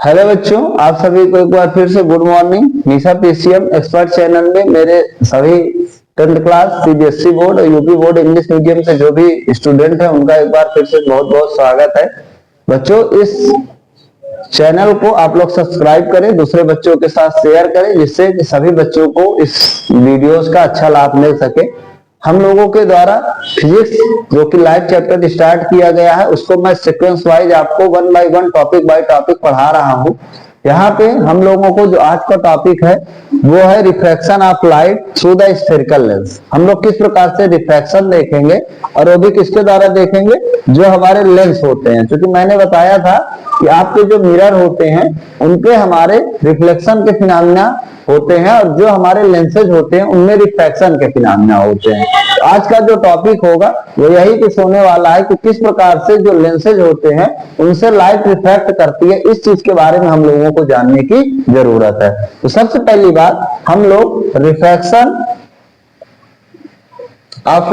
Hello बच्चों, आप सभी को एक बार फिर से गुड मॉर्निंग। निशा पीसीएम एक्सपर्ट चैनल में मेरे सभी 10th क्लास सीबीएसई बोर्ड और यूपी बोर्ड इंग्लिश मीडियम से जो भी स्टूडेंट हैं उनका एक बार फिर से बहुत बहुत स्वागत है। बच्चों, इस चैनल को आप लोग सब्सक्राइब करें, दूसरे बच्चों के साथ शेयर करें, जिससे सभी बच्चों को इस वीडियोस का अच्छा लाभ मिल सके। हम लोगों के द्वारा फिजिक्स जो कि लाइव चैप्टर स्टार्ट किया गया है उसको मैं सीक्वेंस वाइज आपको 1 बाय 1 टॉपिक बाय टॉपिक पढ़ा रहा हूं। यहाँ पे हम लोगों को जो आज का टॉपिक है वो है refraction of light through the spherical lens. हम लोग किस प्रकार से रिफ्रैक्शन देखेंगे और वो भी किसके द्वारा देखेंगे, जो हमारे लेंस होते हैं। क्योंकि मैंने बताया था कि आपके जो मिरर होते हैं उनपे हमारे रिफ्लेक्शन के फिनोमेना होते हैं और जो हमारे लेंसेज होते हैं उनमें रिफ्रैक्शन के फिनोमेना होते हैं। तो आज का जो टॉपिक होगा वो यही कुछ होने वाला है कि किस प्रकार से जो लेंसेज होते हैं उनसे लाइट रिफ्रैक्ट करती है, इस चीज के बारे में हम लोगों को जानने की जरूरत है। तो सबसे पहली बात, हम लोग रिफ्रैक्शन ऑफ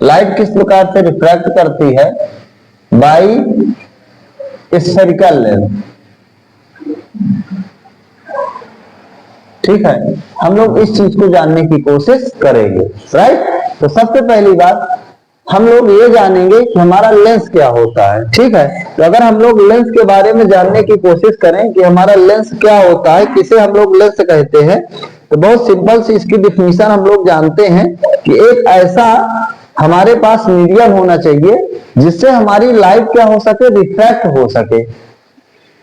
लाइट किस प्रकार से रिफ्रैक्ट करती है बाई स्फेरिकल लेंस। ठीक है, हम लोग इस चीज को जानने की कोशिश करेंगे, राइट। तो सबसे पहली बात हम लोग ये जानेंगे कि हमारा लेंस क्या होता है। ठीक है, तो अगर हम लोग लेंस के बारे में जानने की कोशिश करें कि हमारा लेंस क्या होता है, किसे हम लोग लेंस कहते हैं, तो बहुत सिंपल सी इसकी डिफिनीशन हम लोग जानते हैं कि एक ऐसा हमारे पास मीडियम होना चाहिए जिससे हमारी लाइट क्या हो सके, रिफ्रैक्ट हो सके।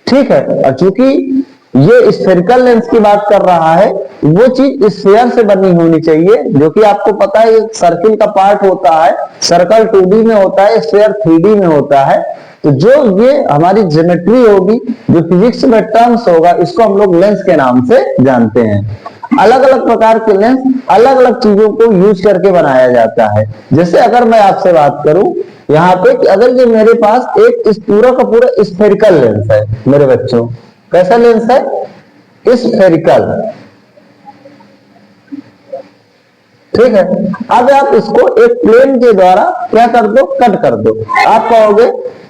ठीक है, और चूंकि ये स्फेरिकल लेंस की बात कर रहा है, वो चीज स्फीयर से बनी होनी चाहिए, जो कि आपको पता है एक सर्किल का पार्ट होता है, सर्कल 2D में होता है, स्फीयर 3D में होता है। तो जो ये हमारी ज्योमेट्री होगी, जो फिजिक्स में टर्म्स होगा, इसको हम लोग लेंस के नाम से जानते हैं। अलग अलग प्रकार के लेंस अलग अलग चीजों को यूज करके बनाया जाता है। जैसे अगर मैं आपसे बात करूं यहाँ पे कि अगर ये मेरे पास एक इस पूरा का पूरा स्फेरिकल लेंस है मेरे बच्चों, कैसा लेंस है, स्फेरिकल। ठीक है, अब आप इसको एक प्लेन के द्वारा क्या कर दो, कट कर दो। आप कहोगे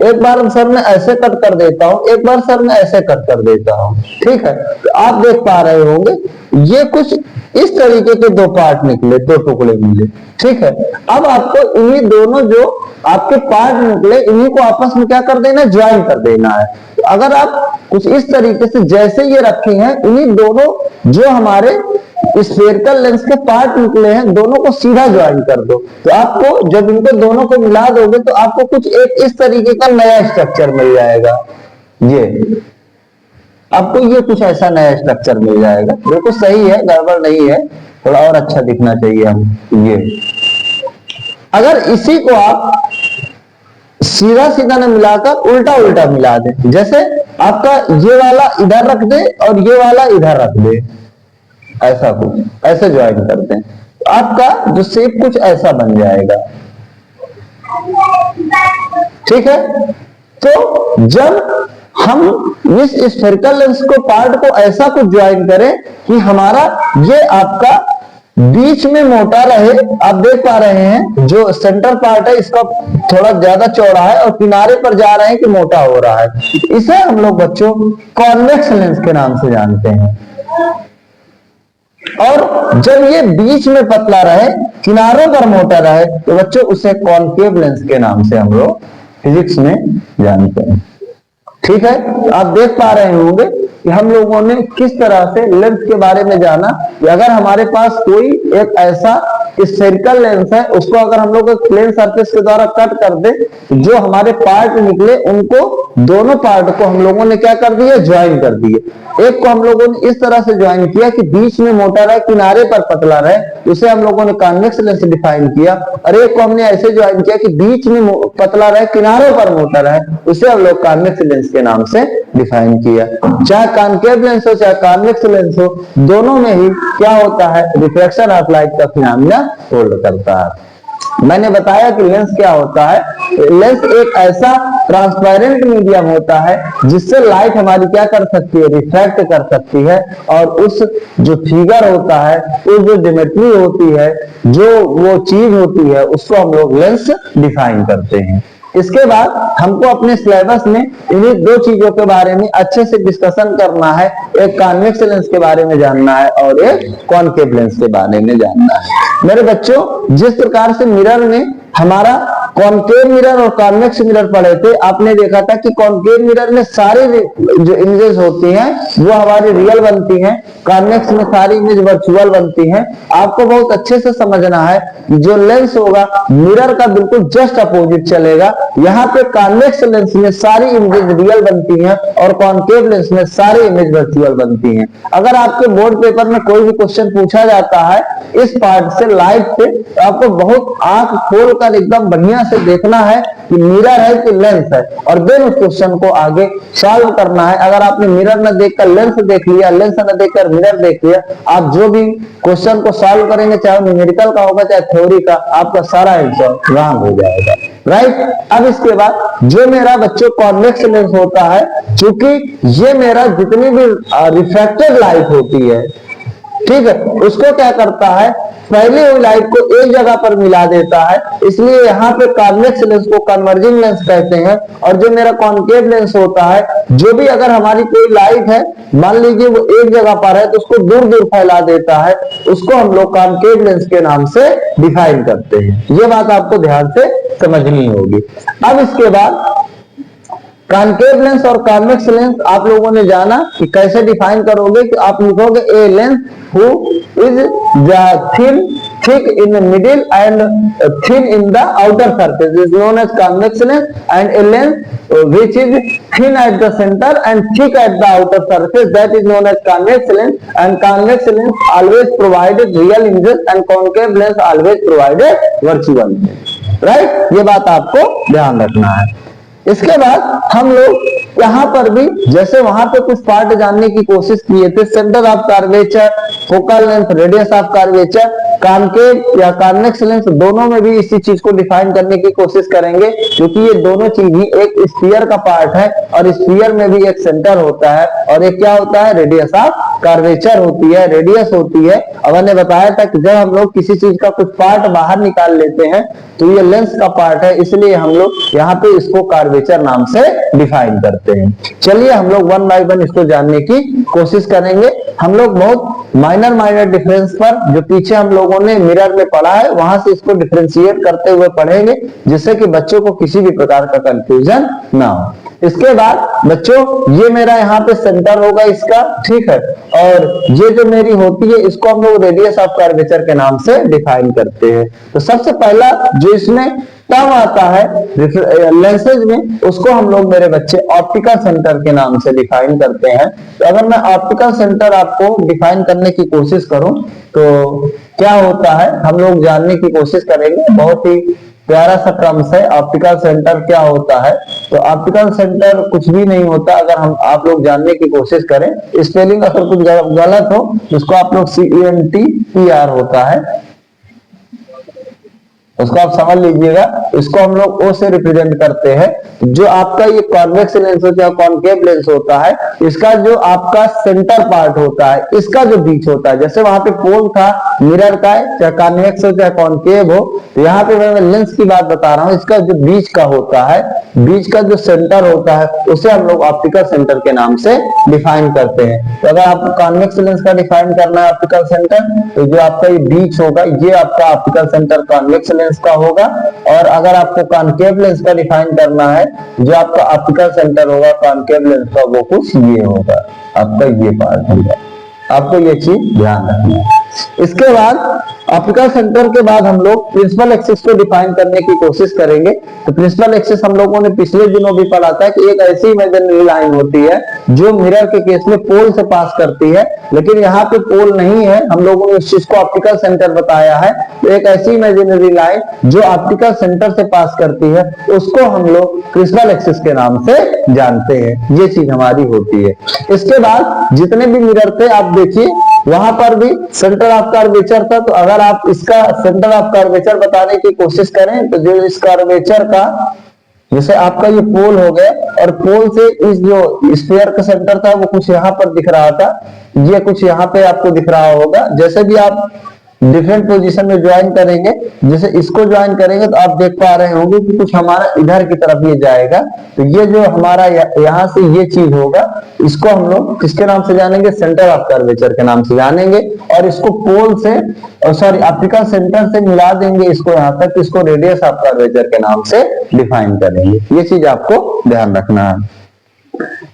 एक बार सर मैं ऐसे कट कर देता हूं, एक बार सर मैं ऐसे कट कर देता हूं। ठीक है, तो आप देख पा रहे होंगे ये कुछ इस तरीके के दो पार्ट निकले, दो टुकड़े मिले। ठीक है, अब आपको इन्हीं दोनों जो आपके पार्ट निकले इन्हीं को आपस में क्या कर देना, ज्वाइन कर देना है। तो अगर आप कुछ इस तरीके से जैसे ये रखे हैं, इन्हीं दोनों जो हमारे स्फेरिकल लेंस के पार्ट निकले हैं दोनों को सीधा ज्वाइन कर दो। तो आपको जब इनको दोनों को मिला दोगे तो आपको कुछ एक इस तरीके का नया स्ट्रक्चर मिल जाएगा। ये आपको ये कुछ ऐसा नया स्ट्रक्चर मिल जाएगा। बिल्कुल सही है, गड़बड़ नहीं है, थोड़ा और अच्छा दिखना चाहिए हम। ये अगर इसी को आप सीधा सीधा न मिलाकर उल्टा उल्टा मिला दे, जैसे आपका ये वाला इधर रख दे और ये वाला इधर रख दे, ऐसा कुछ ऐसे ज्वाइन करते हैं, तो आपका जो शेप कुछ ऐसा बन जाएगा। ठीक है, तो जब हम इस स्फेरिकल लेंस को पार्ट को ऐसा कुछ ज्वाइन करें कि हमारा ये आपका बीच में मोटा रहे, आप देख पा रहे हैं जो सेंटर पार्ट है इसका थोड़ा ज्यादा चौड़ा है और किनारे पर जा रहे हैं कि मोटा हो रहा है, इसे हम लोग बच्चों कॉन्वेक्स लेंस के नाम से जानते हैं। और जब ये बीच में पतला रहे, किनारों पर मोटा रहे, तो बच्चों उसे कॉनकेव लेंस के नाम से हम लोग फिजिक्स में जानते हैं। ठीक है, तो आप देख पा रहे होंगे कि हम लोगों ने किस तरह से लेंस के बारे में जाना कि अगर हमारे पास कोई एक ऐसा स्फेरिकल लेंस है, उसको अगर हम लोग एक प्लेन सरफेस के द्वारा कट कर दे, जो हमारे पार्ट निकले उनको दोनों पार्ट को हम लोगों ने क्या कर दिया, ज्वाइन कर दिए। एक को हम लोगों ने इस तरह से ज्वाइन किया कि बीच में मोटा रहे, किनारे पर पतला रहे, उसे हम लोगों ने कॉन्वेक्स लेंस डिफाइन किया। और एक को हमने ऐसे ज्वाइन किया कि बीच में पतला रहे, किनारों पर मोटा रहे, उसे हम लोग कॉन्वेक्स लेंस के नाम से डिफाइन किया। चाहे कॉनकेव लेंस हो चाहे कॉन्वेक्स लेंस हो, दोनों में ही क्या होता है, रिफ्रैक्शन ऑफ लाइट का फिनोमेना होल्ड करता है। मैंने बताया कि लेंस क्या होता है, लेंस एक ऐसा ट्रांसपेरेंट मीडियम होता है जिससे लाइट हमारी क्या कर सकती है, रिफ्रैक्ट कर सकती है। और उस जो फिगर होता है, उस जो ज्योमेट्री होती है, जो वो चीज होती है, उसको हम लोग लेंस डिफाइन करते हैं। इसके बाद हमको अपने सिलेबस में इन्हीं दो चीजों के बारे में अच्छे से डिस्कशन करना है। एक कॉन्वेक्स लेंस के बारे में जानना है और एक कॉनकेव लेंस के बारे में जानना है। मेरे बच्चों, जिस प्रकार से मिरर में हमारा कॉनकेव मिरर और कॉन्वेक्स मिरर पढ़े थे, आपने देखा था कि कॉनकेव मिरर में सारी जो इमेजेस होती हैं वो हमारी रियल बनती हैं, कॉन्वेक्स में सारी इमेज वर्चुअल बनती हैं। आपको बहुत अच्छे से समझना है कि जो लेंस होगा मिरर का बिल्कुल जस्ट अपोजिट चलेगा। यहाँ पे कॉन्वेक्स लेंस में सारी इमेज रियल बनती हैं और कॉनकेव लेंस में सारी इमेज वर्चुअल बनती हैं। अगर आपके बोर्ड पेपर में कोई भी क्वेश्चन पूछा जाता है इस पार्ट से लाइव पे, तो आपको बहुत आंख खोल कर एकदम बढ़िया से देखना है कि मिरर है कि लेंस है, और देन उस क्वेश्चन को आगे सॉल्व करना है। अगर आपने मिरर न देखकर लेंस देख लिया, लेंस न देखकर मिरर देख लिया, आप जो भी क्वेश्चन को सॉल्व करेंगे, चाहे न्यूमेरिकल का होगा चाहे थ्योरी का, आपका सारा आंसर रॉन्ग हो जाएगा। राइट। अब इसके बाद जो मेरा बच्चों कॉन्वेक्स लेंस होता है, क्योंकि ये मेरा जितनी भी रिफ्रैक्टेड लाइट होती है, ठीक है, उसको क्या करता है, पहले हुई लाइट को एक जगह पर मिला देता है, इसलिए यहाँ पे कॉन्वेक्स लेंस को कन्वर्जिंग लेंस कहते हैं। और जो मेरा कॉनकेव लेंस होता है, जो भी अगर हमारी कोई लाइट है, मान लीजिए वो एक जगह पर है, तो उसको दूर दूर फैला देता है, उसको हम लोग कॉनकेव लेंस के नाम से डिफाइन करते हैं। ये बात आपको ध्यान से समझनी होगी। अब इसके बाद कॉनकेव लेंस और कॉन्वेक्स लेंस आप लोगों ने जाना कि कैसे डिफाइन करोगे, कि आप लिखोगे a lens who is thick in the middle and thin in the outer surface is known as convex lens, and a lens which is thin at the center and thick at the outer surface, that is known as convex lens, and convex lens always provided real images and concave lens always provided virtual images. Right? ये बात आपको ध्यान रखना है। इसके बाद हम लोग यहाँ पर भी जैसे वहां पे कुछ पार्ट जानने की कोशिश किए थे, centre of curvature, focal length, radius of curvature, concave या कॉन्वेक्स लेंस, दोनों में भी इसी चीज को डिफाइन करने की कोशिश करेंगे, क्योंकि ये दोनों चीज ही एक स्फीयर का पार्ट है, और स्फीयर में भी एक सेंटर होता है और एक क्या होता है, रेडियस ऑफ कर्वेचर होती है, रेडियस होती है। अब मैंने बताया था कि जब हम लोग किसी चीज का कुछ पार्ट बाहर निकाल लेते हैं तो ये लेंस का पार्ट है, इसलिए हम लोग यहाँ पे इसको कर्वेचर नाम से डिफाइन करते हैं। चलिए हम लोग वन बाय वन इसको जानने की कोशिश करेंगे। हम लोग बहुत माइनर डिफरेंस पर जो पीछे हम लोगों ने मिरर में पढ़ा है वहां से इसको डिफरेंशिएट करते हुए पढ़ेंगे, जिससे कि बच्चों को किसी भी प्रकार का कंफ्यूजन ना हो। इसके बाद बच्चों ये मेरा यहाँ पे सेंटर होगा इसका, ठीक है, और ये जो मेरी होती है इसको हम लोग रेडियस ऑफ कर्वेचर के नाम से डिफाइन करते हैं। तो सबसे पहला जो इसमें टर्म आता है लेंसेज में, उसको हम लोग मेरे बच्चे ऑप्टिकल सेंटर के नाम से डिफाइन करते हैं। तो अगर मैं ऑप्टिकल सेंटर आपको डिफाइन करने की कोशिश करूं तो क्या होता है हम लोग जानने की कोशिश करेंगे। बहुत ही प्यारा सा टर्म्स है ऑप्टिकल सेंटर। क्या होता है, तो ऑप्टिकल सेंटर कुछ भी नहीं होता, अगर हम आप लोग जानने की कोशिश करें, स्पेलिंग अगर कुछ गलत हो उसको आप लोग CENTER होता है, उसको आप समझ लीजिएगा। इसको हम लोग O से रिप्रेजेंट करते हैं। जो आपका ये कॉन्वेक्स लेंस होता है, कॉनकेव लेंस होता है, इसका जो आपका सेंटर पार्ट होता है, इसका जो बीच होता है, जैसे वहां पे पोल था मिरर का, चाहे कॉन्वेक्स हो चाहे कॉनकेव हो, तो यहाँ पे मैं लेंस की बात बता रहा हूँ। इसका जो बीच का होता है, बीच का जो सेंटर होता है, उसे हम लोग ऑप्टिकल सेंटर के नाम से डिफाइन करते हैं। तो अगर आपको कॉन्वेक्स लेंस का डिफाइन करना है ऑप्टिकल सेंटर, तो जो आपका ये बीच होगा ये आपका ऑप्टिकल सेंटर कॉन्वेक्स लेंस का होगा। और अगर आपको कॉनकेव लेंस का डिफाइन करना है, जो आपका ऑप्टिकल सेंटर होगा कॉनकेव लेंस का, वो कुछ ये होगा, आपका ये पार्ट होगा। आपको ये चीज ध्यान रखना है। इसके बाद ऑप्टिकल सेंटर के बाद हम लोग प्रिंसिपल एक्सिस को डिफाइन करने की कोशिश करेंगे। तो प्रिंसिपल एक्सिस हम लोगों ने पिछले दिनों भी पढ़ा था कि एक ऐसी इमेजिनरी लाइन होती है जो मिरर के केस में पोल से पास करती है, लेकिन यहाँ पे पोल नहीं है, हम लोगों ने इस चीज को ऑप्टिकल सेंटर बताया है। तो एक ऐसी इमेजिनरी लाइन जो ऑप्टिकल सेंटर से पास करती है, उसको हम लोग प्रिंसिपल एक्सिस के नाम से जानते हैं। ये चीज हमारी होती है। इसके बाद जितने भी मिरर थे आप देखिए, वहां पर भी सेंटर ऑफ कर्वेचर था। तो अगर आप इसका सेंटर ऑफ कर्वेचर बताने की कोशिश करें, तो जो इस कर्वेचर का, जैसे आपका ये पोल हो गया, और पोल से इस जो स्फीयर का सेंटर था वो कुछ यहाँ पर दिख रहा था, ये कुछ यहाँ पे आपको दिख रहा होगा। जैसे भी आप डिफरेंट पोजीशन में ज्वाइन करेंगे। जैसे इसको ज्वाइन करेंगे तो आप देख पा रहे होंगे कि कुछ हमारा इधर की तरफ ये जाएगा, तो ये जो हमारा यहाँ से ये चीज होगा, इसको हम लोग किसके नाम से जानेंगे, सेंटर ऑफ कर्वेचर के नाम से जानेंगे। और इसको पोल से सॉरी ऑप्टिकल सेंटर से मिला देंगे इसको यहाँ तक, इसको रेडियस ऑफ कर्वेचर के नाम से डिफाइन करेंगे। ये चीज आपको ध्यान रखना है।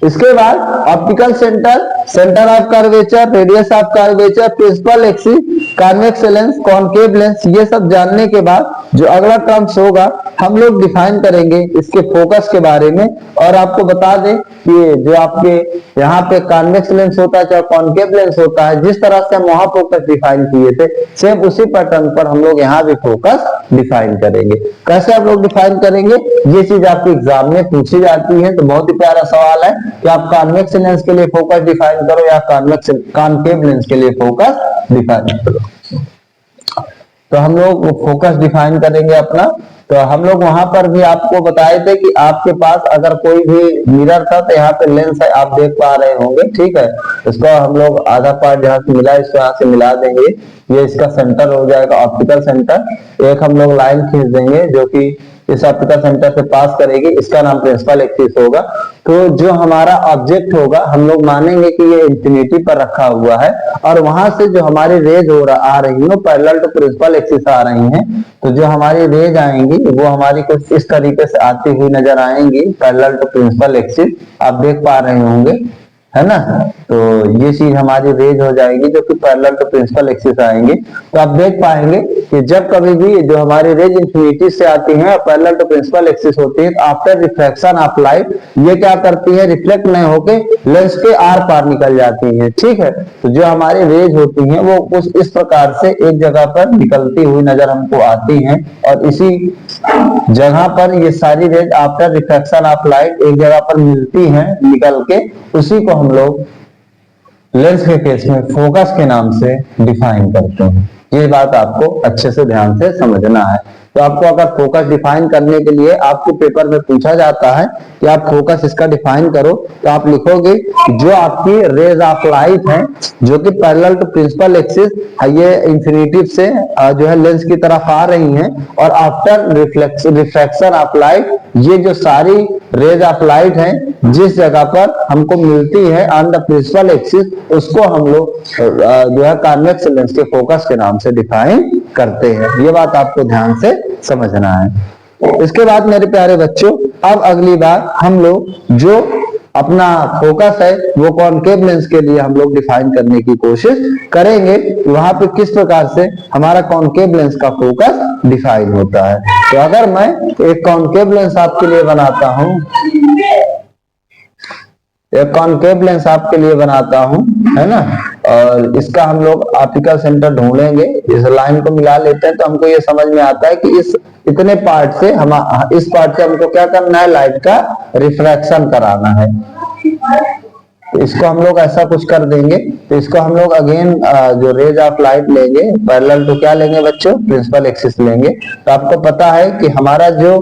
इसके बाद optical centre, centre of curvature, radius of curvature, principal axis, convex lens, concave lens, ये सब जानने के बाद जो अगला टर्म्स होगा हम लोग डिफाइन करेंगे इसके फोकस के बारे में। और आपको बता दें कि जो आपके यहाँ पे कॉन्वेक्स लेंस होता है चाहे कॉनकेव लेंस होता है, जिस तरह से हम वहां फोकस डिफाइन किए थे, सेम उसी पैटर्न पर हम लोग यहाँ भी फोकस डिफाइन करेंगे। कैसे आप लोग डिफाइन करेंगे, ये चीज आपके एग्जाम में पूछी जाती है। तो बहुत ही प्यारा सवाल है कि आप कॉन्वेक्स लेंस के लिए फोकस डिफाइन करो या कॉनकेव लेंस के लिए फोकस डिफाइन करो। तो हम लोग फोकस डिफाइन करेंगे अपना। तो हम लोग वहां पर भी आपको बताए थे कि आपके पास अगर कोई भी मिरर था तो यहाँ पे लेंस है, आप देख पा रहे होंगे, ठीक है। इसको हम लोग आधा पार्ट जहाँ से मिला इसको यहाँ से मिला देंगे, ये इसका सेंटर हो जाएगा ऑप्टिकल सेंटर। एक हम लोग लाइन खींच देंगे जो कि इस ऑप्टिकल सेंटर से पास करेगी, इसका नाम प्रिंसिपल एक्सिस होगा। तो जो हमारा ऑब्जेक्ट होगा हम लोग मानेंगे कि ये इंफिनिटी पर रखा हुआ है, और वहां से जो हमारी रेज आ रही है वो पैरेलल टू प्रिंसिपल एक्सिस आ रही हैं। तो जो हमारी रेज आएंगी वो हमारी कुछ इस तरीके से आती हुई नजर आएंगी पैरेलल टू प्रिंसिपल एक्सिस, आप देख पा रहे होंगे, है ना। तो ये चीज हमारी रेज हो जाएगी जो कि पैरेलल टू प्रिंसिपल एक्सिस आएंगे। तो आप देख पाएंगे कि जब कभी भी जो हमारी रेज इंफिनिटी से आती है और पैरेलल टू प्रिंसिपल एक्सिस होती है, तो आफ्टर रिफ्रैक्शन ऑफ लाइट ये क्या करती है, रिफ्लेक्ट नहीं होके लेंस के आर पार निकल जाती है, ठीक है। तो जो हमारी रेज होती है वो कुछ इस प्रकार से एक जगह पर निकलती हुई नजर हमको आती है, और इसी जगह पर ये सारी raise after refraction of light एक जगह पर मिलती है निकल के, उसी को हम लोग लेंस के केस में फोकस के नाम से डिफाइन करते हैं। ये बात आपको अच्छे से ध्यान से समझना है। तो आपको अगर फोकस डिफाइन करने के लिए आपके पेपर में पूछा जाता है कि आप फोकस इसका डिफाइन करो, तो आप लिखोगे जो आपकी रेज ऑफ लाइट है जो कि पैरेलल टू प्रिंसिपल एक्सिस ये इंफिनिटी से जो है लेंस की तरफ आ रही हैं, और आफ्टर रिफ्लेक्शन ऑफ लाइट ये जो सारी रेज ऑफ लाइट हैं जिस जगह पर हमको मिलती है ऑन द प्रिंसिपल एक्सिस, उसको हम लोग जो है कॉन्वेक्स लेंस के फोकस के नाम से डिफाइन करते हैं। ये बात आपको ध्यान से समझना है। इसके बाद मेरे प्यारे बच्चों, अब अगली बार हम लोग जो अपना फोकस है वो कॉनकेव लेंस के लिए हम लोग डिफाइन करने की कोशिश करेंगे, वहां पे किस प्रकार से हमारा कॉनकेव लेंस का फोकस डिफाइन होता है। तो अगर मैं एक कॉनकेव लेंस आपके लिए बनाता हूं, एक कॉनकेव लेंस आपके लिए बनाता हूं, है ना, और इसका हम लोग ऑप्टिकल सेंटर ढूंढेंगे, इस लाइन को मिला लेते हैं, तो हमको ये समझ में आता है कि इस इतने पार्ट से इस पार्ट से हमको क्या करना है, लाइट का रिफ्रैक्शन कराना है। तो इसको हम लोग ऐसा कुछ कर देंगे। तो इसको हम लोग अगेन जो रेज ऑफ लाइट लेंगे पैरेलल टू क्या लेंगे बच्चों, प्रिंसिपल एक्सिस लेंगे। तो आपको पता है कि हमारा जो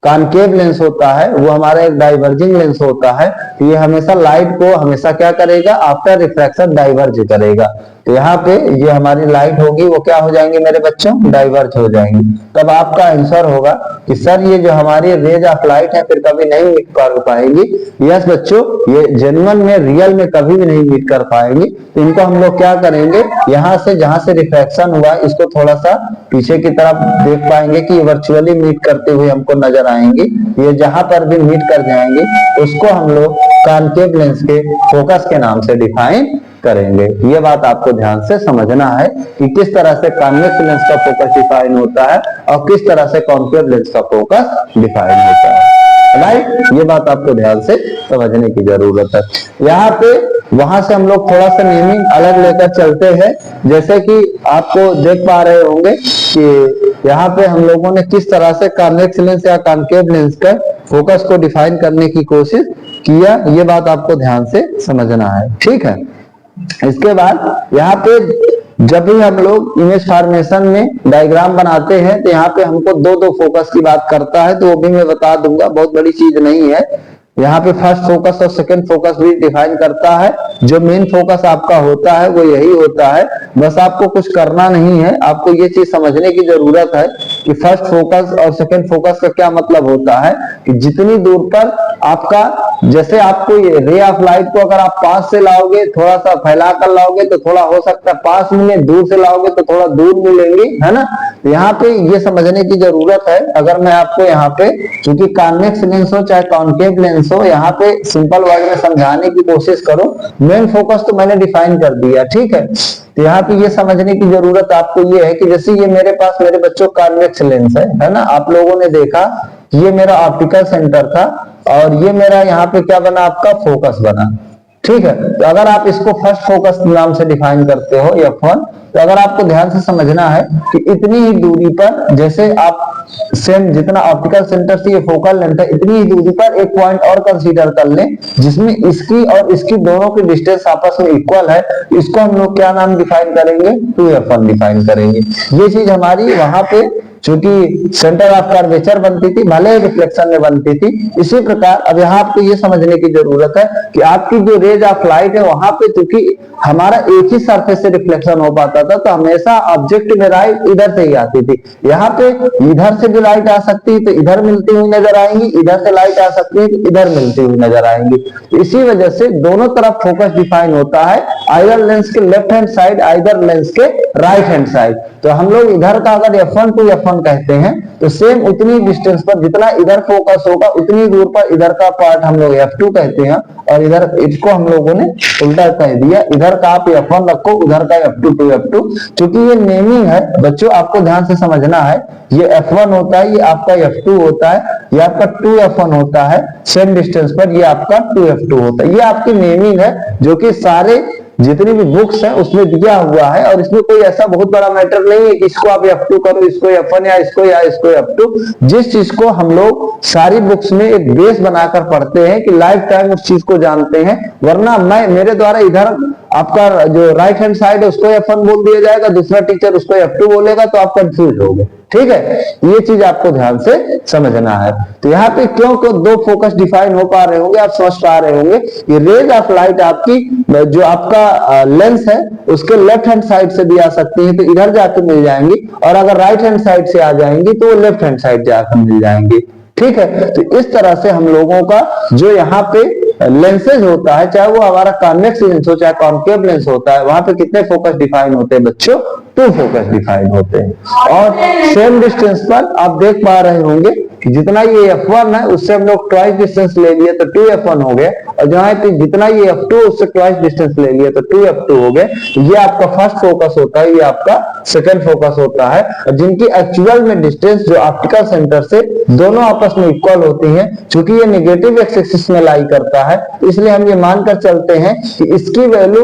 कॉनकेव लेंस होता है वो हमारा एक डाइवर्जिंग लेंस होता है। तो ये हमेशा लाइट को हमेशा क्या करेगा, आफ्टर रिफ्रैक्शन डाइवर्ज करेगा। तो यहाँ पे ये हमारी लाइट होगी वो क्या हो जाएंगे मेरे बच्चों, डाइवर्ज हो जाएंगी। तब आपका आंसर होगा कि सर ये जो हमारी रेज ऑफ लाइट है फिर कभी नहीं मीट कर पाएंगी। यस बच्चों, ये जेन्युइन में रियल में कभी भी नहीं मीट कर पाएंगी। तो इनको हम लोग क्या करेंगे, यहाँ से जहां से रिफ्रैक्शन हुआ इसको थोड़ा सा पीछे की तरफ देख पाएंगे कि वर्चुअली मीट करते हुए हमको नजर आएंगे। ये जहां पर भी मीट कर जाएंगे उसको हम लोग कॉनकेव लेंस के फोकस के नाम से डिफाइन करेंगे। ये बात आपको ध्यान से समझना है कि किस तरह से कॉन्वेक्स लेंस का फोकस डिफाइन होता है और किस तरह से कॉनकेव लेंस का फोकस डिफाइन होता है। राइट, ये बात आपको ध्यान से समझने की जरूरत है। यहाँ पे वहां से हम लोग थोड़ा सा नेमिंग अलग लेकर चलते हैं। जैसे कि आपको देख पा रहे होंगे कि यहाँ पे हम लोगों ने किस तरह से कॉन्वेक्स लेंस या कॉनकेव लेंस का फोकस को डिफाइन करने की कोशिश किया, ये बात आपको ध्यान से समझना है, ठीक है। इसके बाद यहाँ पे जब भी हम लोग इमेज फॉर्मेशन में डायग्राम बनाते हैं तो यहाँ पे हमको दो फोकस की बात करता है, तो वो भी मैं बता दूंगा, बहुत बड़ी चीज नहीं है। यहाँ पे फर्स्ट फोकस और सेकंड फोकस भी डिफाइन करता है। जो मेन फोकस आपका होता है वो यही होता है। बस आपको कुछ करना नहीं है, आपको ये चीज समझने की जरूरत है कि फर्स्ट फोकस और सेकंड फोकस का क्या मतलब होता है। कि जितनी दूर पर आपका, जैसे आपको ये रे ऑफ लाइट को अगर आप पास से लाओगे, थोड़ा सा फैला कर लाओगे तो थोड़ा हो सकता है पास मिले, दूर से लाओगे तो थोड़ा दूर मिलेंगी, है ना। यहाँ पे ये समझने की जरूरत है। अगर मैं आपको यहाँ पे, चूंकि कॉन्वेक्स लेंस हो चाहे कॉन्केव लेंस हो, यहाँ पे सिंपल वर्ड में समझाने की कोशिश करो। मेन फोकस तो मैंने डिफाइन कर दिया, ठीक है। तो यहाँ पे ये समझने की जरूरत आपको ये है कि जैसे ये मेरे पास, मेरे बच्चों कॉन्वेक्स लेंस है ना। आप लोगों ने देखा ये मेरा ऑप्टिकल सेंटर था और ये मेरा यहाँ पे क्या बना, आपका फोकस बना, ठीक है। तो अगर आप इसको फर्स्ट फोकस नाम से डिफाइन करते हो F1, तो अगर आपको ध्यान से समझना है कि इतनी ही दूरी पर, जैसे आप सेम जितना ऑप्टिकल सेंटर से ये फोकल लेंथ है, इतनी ही दूरी पर एक पॉइंट और कंसीडर कर लें जिसमें इसकी और इसकी दोनों की डिस्टेंस आपस में इक्वल है। इसको हम लोग क्या नाम डिफाइन करेंगे, 2F1 डिफाइन करेंगे। ये चीज हमारी वहां पे चूंकि सेंटर ऑफ कर्वेचर बनती थी, भले रिफ्लेक्शन में बनती थी। इसी प्रकार अब यहाँ आपको ये समझने की जरूरत है कि आपकी जो रेज ऑफ लाइट है वहां पे, चूंकि हमारा एक ही सरफेस से रिफ्लेक्शन हो पाता था, तो हमेशा ऑब्जेक्ट में लाइट इधर से ही आती थी। यहाँ पे इधर से भी लाइट आ सकती है तो इधर मिलती हुई नजर आएंगी, इधर से लाइट आ सकती है तो इधर मिलती हुई नजर आएंगी। इसी वजह से दोनों तरफ फोकस डिफाइन होता है, आइदर लेंस के left hand side, either lens के राइट हैंड साइड। तो हम लोग इधर का अगर F1 to F1 कहते हैं तो सेम उतनी डिस्टेंस पर जितना इधर फोकस होगा उतनी दूर पर इधर का पार्ट हम लोग F2 कहते हैं, और इधर इसको हम लोगों ने उल्टा कह दिया। इधर का आप F1 रखो, उधर का F2 to F2। क्योंकि ये नेमिंग है बच्चों, आपको ध्यान से समझना है। ये F1 होता है, ये आपका F2 होता है, ये आपका 2F1 होता है सेम डिस्टेंस पर, ये आपका 2F2 होता है। ये आपकी नेमिंग है जो कि सारे जितनी भी बुक्स है उसमें दिया हुआ है, और इसमें कोई ऐसा बहुत बड़ा मैटर नहीं है कि इसको आप F2 करो, इसको F1 या इसको F2। जिस चीज को हम लोग सारी बुक्स में एक बेस बनाकर पढ़ते हैं कि लाइफ टाइम उस चीज को जानते हैं। वरना मेरे द्वारा इधर आपका जो राइट हैंड साइड है उसको F1 बोल दिया जाएगा, दूसरा टीचर उसको F2 बोलेगा, तो आप कंफ्यूज होगे, ठीक है। ये चीज आपको ध्यान से समझना है। तो यहाँ पे क्यों दो फोकस डिफाइन हो पा रहे होंगे, आप समझ पा रहे होंगे कि रेज ऑफ लाइट आपकी जो आपका लेंस है उसके लेफ्ट हैंड साइड से भी आ सकती है तो इधर जाके मिल जाएंगी, और अगर राइट हैंड साइड से आ जाएंगी तो वो लेफ्ट हैंड साइड जाकर मिल जाएंगी, ठीक है। तो इस तरह से हम लोगों का जो यहाँ पे लेंसेज होता है, चाहे वो हमारा कॉन्वेक्स लेंस हो चाहे कॉन्केव लेंस होता है, वहां पे कितने फोकस डिफाइन होते हैं बच्चों, 2 फोकस डिफाइन होते हैं। और सेम डिस्टेंस पर आप देख पा रहे होंगे कि जितना ये F1 है उससे हम लोग ट्वाइस डिस्टेंस ले लिए तो 2F1 हो गए, और जहां पे जितना ये F2 उससे ट्वाइस डिस्टेंस ले लिए तो 2F2 हो गए। ये आपका फर्स्ट फोकस होता है, ये आपका सेकंड फोकस होता है, और जिनकी एक्चुअल में डिस्टेंस जो ऑप्टिकल सेंटर से दोनों आपस में इक्वल होती है। चूंकि ये नेगेटिव एक्सिस में लाई करता है, इसलिए हम ये मानकर चलते हैं कि इसकी वैल्यू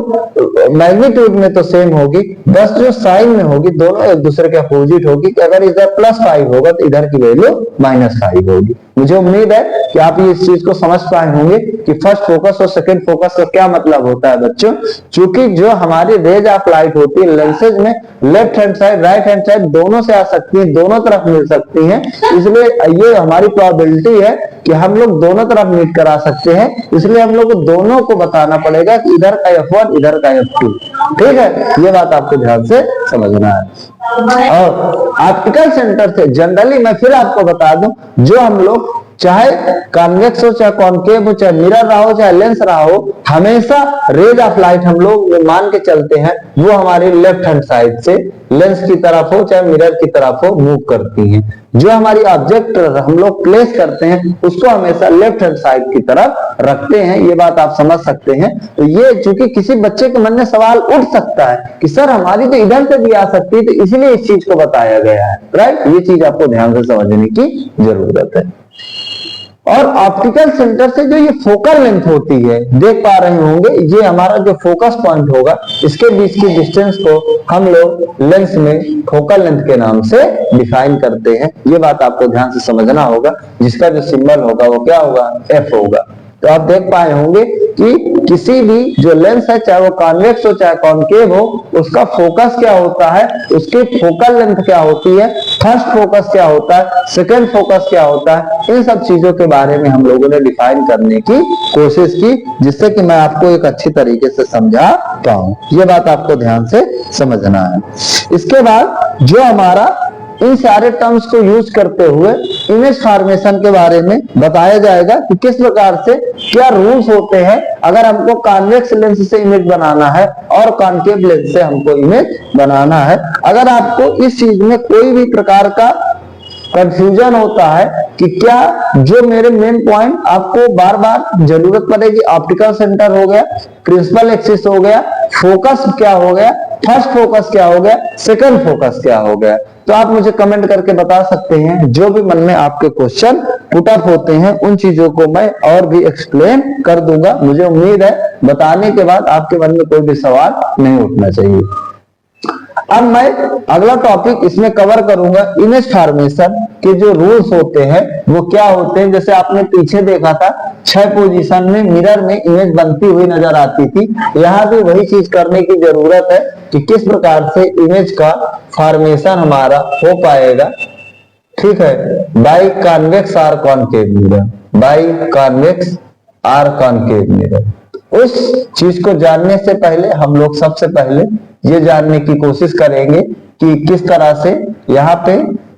मैग्नीट्यूड में तो सेम होगी, बस जो साइन में होगी दोनों एक दूसरे के अपोजिट होगी। कि अगर इधर +5 होगा तो इधर की वैल्यू -5 होगी। मुझे उम्मीद है कि आप ये इस चीज को समझ पाए होंगे कि फर्स्ट फोकस और सेकंड फोकस का क्या मतलब होता है बच्चों। चूंकि जो हमारी रेज ऑफ लाइट होती है लेंसेज में, left hand side right hand side दोनों से आ सकती है, दोनों तरफ मिल सकती हैं, इसलिए ये हमारी प्रोबेबिलिटी है कि हम लोग दोनों तरफ मीट करा सकते हैं। इसलिए हम लोग को दोनों को बताना पड़ेगा कि इधर का F1 इधर का F2, ठीक है। ये बात आपको ध्यान से समझना है। और ऑप्टिकल सेंटर से जनरली मैं फिर आपको बता दूं, जो हम लोग चाहे कॉन्वेक्स हो चाहे कॉन्केव हो चाहे मिरर रहा हो चाहे लेंस रहा हो, हमेशा रेज ऑफ लाइट हम लोग मान के चलते हैं वो हमारे लेफ्ट हैंड साइड से लेंस की तरफ हो चाहे मिरर की तरफ हो मूव करती हैं। जो हमारी ऑब्जेक्ट हम लोग प्लेस करते हैं उसको हमेशा लेफ्ट हैंड साइड की तरफ रखते हैं। ये बात आप समझ सकते हैं। तो ये चूंकि किसी बच्चे के मन में सवाल उठ सकता है कि सर हमारी तो इधर से भी आ सकती है, तो इसलिए इस चीज को बताया गया है, राइट। ये चीज आपको ध्यान से समझने की जरूरत है। और ऑप्टिकल सेंटर से जो ये फोकल लेंथ होती है, देख पा रहे होंगे, ये हमारा जो फोकस पॉइंट होगा इसके बीच की डिस्टेंस को हम लोग लेंस में फोकल लेंथ के नाम से डिफाइन करते हैं। ये बात आपको ध्यान से समझना होगा। जिसका जो सिंबल होगा वो क्या होगा, F होगा। तो आप देख पाए होंगे कि किसी भी जो लेंस है, चाहे वो कॉन्वेक्स हो चाहे कॉनकेव हो, उसका फोकस क्या होता है, उसकी फोकल लेंथ क्या होती है, फर्स्ट फोकस क्या होता है, सेकंड फोकस क्या होता है, इन सब चीजों के बारे में हम लोगों ने डिफाइन करने की कोशिश की, जिससे कि मैं आपको एक अच्छी तरीके से समझा पाऊं। ये बात आपको ध्यान से समझना है। इसके बाद जो हमारा इन सारे टर्म्स को यूज करते हुए इमेज फॉर्मेशन के बारे में बताया जाएगा कि किस प्रकार से क्या रूल्स होते हैं अगर हमको कॉन्वेक्स लेंस से इमेज बनाना है और कॉनकेव लेंस से हमको इमेज बनाना है। अगर आपको इस चीज में कोई भी प्रकार का कंफ्यूजन होता है कि क्या जो मेरे मेन पॉइंट आपको बार बार जरूरत पड़ेगी, ऑप्टिकल सेंटर हो गया, प्रिंसिपल एक्सिस हो गया, फोकस क्या हो गया, फर्स्ट फोकस क्या हो गया, सेकंड फोकस क्या हो गया, तो आप मुझे कमेंट करके बता सकते हैं। जो भी मन में आपके क्वेश्चन पुट अप होते हैं उन चीजों को मैं और भी एक्सप्लेन कर दूंगा। मुझे उम्मीद है बताने के बाद आपके मन में कोई भी सवाल नहीं उठना चाहिए। अब मैं अगला टॉपिक इसमें कवर करूंगा, इमेज फॉर्मेशन के जो रूल्स होते हैं वो क्या होते हैं। जैसे आपने पीछे देखा था 6 पोजीशन में मिरर में इमेज बनती हुई नजर आती थी, यहाँ भी वही चीज करने की जरूरत है कि किस प्रकार से इमेज का फॉर्मेशन हमारा हो पाएगा। ठीक है, by convex or concave mirror, by convex or concave mirror. उस चीज को जानने से पहले हम लोग सबसे पहले ये जानने की कोशिश करेंगे कि किस तरह से यहाँ पे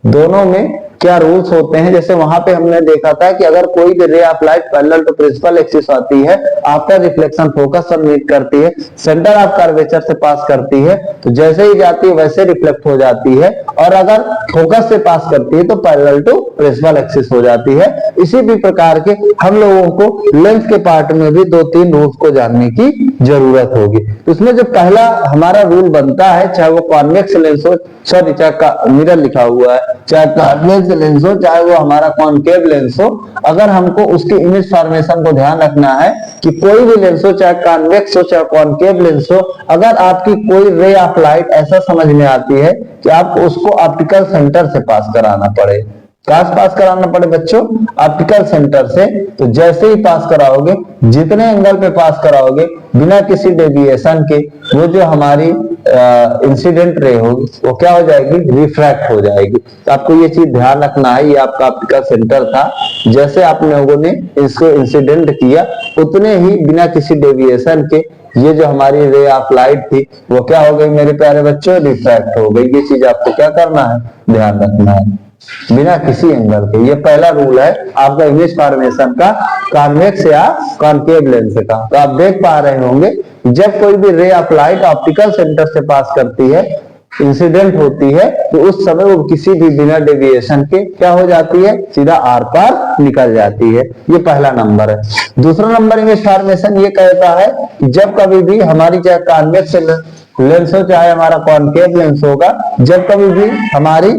दोनों में क्या रूल्स होते हैं। जैसे वहां पे हमने देखा था कि अगर कोई भी ray of light parallel to principal axis आती है, आफ्टर रिफ्लेक्शन फोकस पर मीट करती है, सेंटर ऑफ कर्वेचर से पास करती है, तो जैसे ही जाती है वैसे रिफ्लेक्ट हो जाती है, और अगर फोकस से पास करती है तो पैरेलल टू प्रिंसिपल एक्सिस हो जाती है। इसी भी प्रकार के हम लोगों को लेंस के पार्ट में भी 2-3 रूल्स को जानने की जरूरत होगी। तो उसमें जो पहला हमारा रूल बनता है, चाहे वो कॉन्वेक्स लेंस हो, सॉरी चाहे मिरर लिखा हुआ है, चाहे कॉन्वेक्स लेंस हो चाहे वो हमारा कॉनकेव लेंस हो, अगर हमको उसके इमेज फॉर्मेशन को ध्यान रखना है कि कोई भी लेंस हो, चाहे कॉन्वेक्स हो चाहे कॉनकेव लेंस हो, अगर आपकी कोई रे ऑफ लाइट ऐसा समझ में आती है कि आपको उसको ऑप्टिकल सेंटर से पास कराना पड़े। कहां से पास कराना पड़े बच्चों? ऑप्टिकल सेंटर से। तो जैसे ही पास कराओगे, जितने एंगल पे पास कराओगे, बिना किसी डेविएशन के, वो जो हमारी इंसिडेंट रे होगी वो क्या हो जाएगी? रिफ्रैक्ट हो जाएगी। तो आपको ये चीज ध्यान रखना है, ये आपका ऑप्टिकल सेंटर था, जैसे आप लोगों ने इसको इंसिडेंट किया उतने ही बिना किसी डेविएशन के ये जो हमारी रे ऑफ लाइट थी वो क्या हो गई मेरे प्यारे बच्चों? रिफ्रैक्ट हो गई। ये चीज आपको क्या करना है? ध्यान रखना है, बिना किसी एंगल के। ये पहला रूल है आपका इमेज फॉर्मेशन का, कॉन्वेक्स या कॉनकेव लेंस का। तो आप देख पा रहे होंगे जब कोई भी ray of light optical centre से पास करती है, इंसिडेंट होती है, तो उस समय वो किसी भी बिना डेविएशन के क्या हो जाती है? सीधा आर पार निकल जाती है। ये पहला नंबर है। दूसरा नंबर इमेज फॉर्मेशन ये कहता है कि जब कभी भी हमारी चाहे कॉन्वेक्स लेंस हो चाहे हमारा कॉनकेव लेंस होगा, जब कभी भी हमारी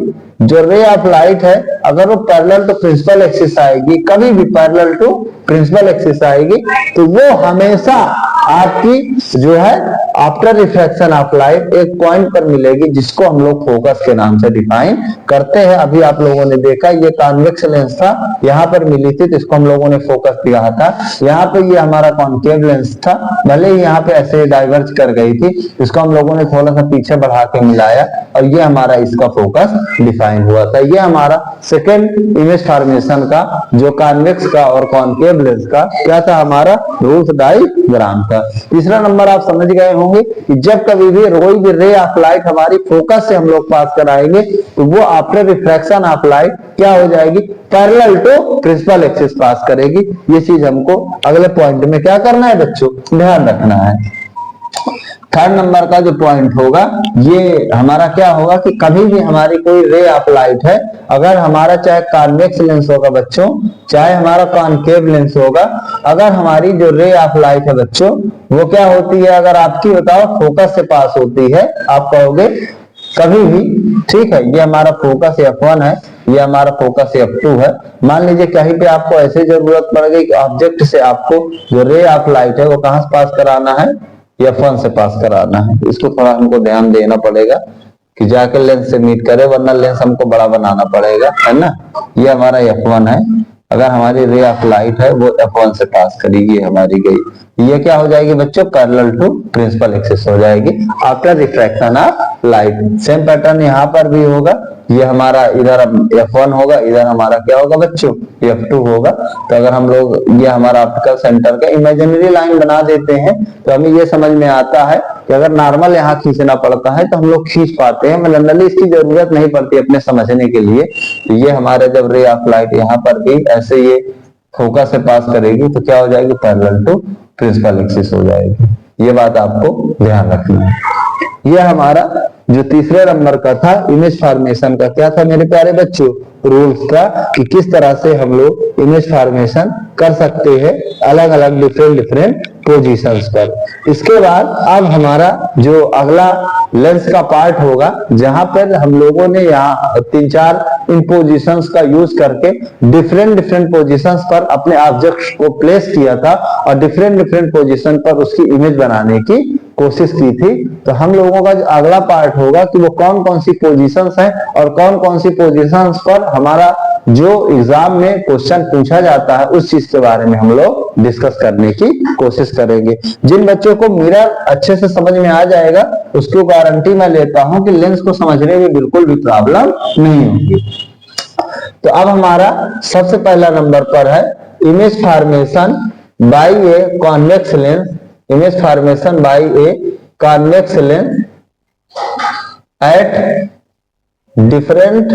जो रे ऑफ लाइट है अगर वो पैरेलल टू प्रिंसिपल एक्सिस आएगी, कभी भी पैरेलल टू प्रिंसिपल एक्सिस आएगी, तो वो हमेशा आपकी जो है आफ्टर रिफ्लेक्शन ऑफ लाइट एक पॉइंट पर मिलेगी, जिसको हम लोग फोकस के नाम से डिफाइन करते हैं। अभी आप लोगों ने देखा ये कॉन्वेक्स लेंस था, यहाँ पर मिली थी तो इसको हम लोगों ने फोकस दिया था। यहाँ पे ये हमारा कॉनकेव लेंस था, भले ही यहाँ पे ऐसे डाइवर्ज कर गई थी, इसको हम लोगों ने थोड़ा सा पीछे बढ़ा के मिलाया और ये हमारा इसका फोकस डिफाइन हुआ था। ये हमारा सेकेंड इमेज फॉर्मेशन का जो कॉन्वेक्स का और कॉनकेव लेंस का क्या था? हमारा रूल्स डायग्राम था। तीसरा नंबर आप समझ गए होंगे कि जब कभी भी कोई भी रे ऑफ लाइट हमारी फोकस से हम लोग पास कराएंगे तो वो आफ्टर रिफ्रैक्शन ऑफ लाइट क्या हो जाएगी? Parallel to principal axis pass करेगी। ये चीज हमको अगले पॉइंट में क्या करना है बच्चों? ध्यान रखना है। थर्ड नंबर का जो पॉइंट होगा ये हमारा क्या होगा कि कभी भी हमारी कोई रे ऑफ लाइट है, अगर हमारा चाहे कॉन्वेक्स लेंस होगा बच्चों, चाहे हमारा कॉनकेव लेंस होगा, अगर हमारी जो रे ऑफ लाइट है बच्चों वो क्या होती है? अगर आपकी बताओ फोकस से पास होती है, आप कहोगे कभी भी, ठीक है, ये हमारा फोकस F1 है, ये हमारा फोकस F2 है। मान लीजिए कहीं पे आपको ऐसे जरूरत पड़ गई कि ऑब्जेक्ट से आपको जो रे ऑफ लाइट है वो कहां से पास कराना है? F1 से पास कराना है। इसको थोड़ा हमको ध्यान देना पड़ेगा कि जाके लेंस से मीट करे, वरना लेंस हमको बड़ा बनाना पड़ेगा, है ना। ये हमारा F1 है, अगर हमारी रे ऑफ लाइट है वो F1 से पास करेगी, हमारी गई, ये क्या हो जाएगी बच्चों, पैरेलल टू प्रिंसिपल एक्सिस हो जाएगी after refraction of light. Same pattern यहाँ पर भी होगा, ये हमारा इधर F1 होगा, इधर हमारा क्या होगा बच्चों, F2 होगा। तो अगर हम लोग ये हमारा ऑप्टिकल सेंटर का इमेजिनरी लाइन बना देते हैं तो हमें ये समझ में आता है कि अगर नॉर्मल यहाँ खींचना पड़ता है तो हम लोग खींच पाते हैं, जनरली इसकी जरूरत नहीं पड़ती अपने समझने के लिए। तो ये हमारे जब रे ऑफ लाइट यहाँ पर गई, ऐसे ये फोकस से पास करेगी तो क्या हो जाएगी, पैरेलल टू प्रिंसिपल एक्सिस हो जाएगी। ये बात आपको ध्यान रखना है। ये हमारा जो तीसरे नंबर का था इमेज फॉर्मेशन का, क्या था मेरे प्यारे बच्चों, रूल्स का, कि किस तरह से हम लोग इमेज फॉर्मेशन कर सकते हैं अलग अलग डिफरेंट पोजीशंस पर। इसके बाद अब हमारा जो अगला लेंस का पार्ट होगा, जहां पर हम लोगों ने यहाँ 3-4 इन पोजीशंस का यूज करके डिफरेंट पोजीशंस पर अपने ऑब्जेक्ट को प्लेस किया था और डिफरेंट पोजीशन पर उसकी इमेज बनाने की कोशिश की थी। तो हम लोगों का जो अगला पार्ट होगा कि वो कौन कौन सी पोजीशंस हैं और कौन कौन सी पोजीशंस पर हमारा जो एग्जाम में क्वेश्चन पूछा जाता है उस चीज के बारे में हम लोग डिस्कस करने की कोशिश करेंगे। जिन बच्चों को मिरर अच्छे से समझ में आ जाएगा उसको गारंटी मैं लेता हूं कि लेंस को समझने में बिल्कुल भी प्रॉब्लम नहीं होगी। तो अब हमारा सबसे पहला नंबर पर है image formation by a convex lens. Image formation by a convex lens at different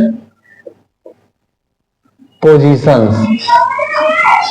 positions,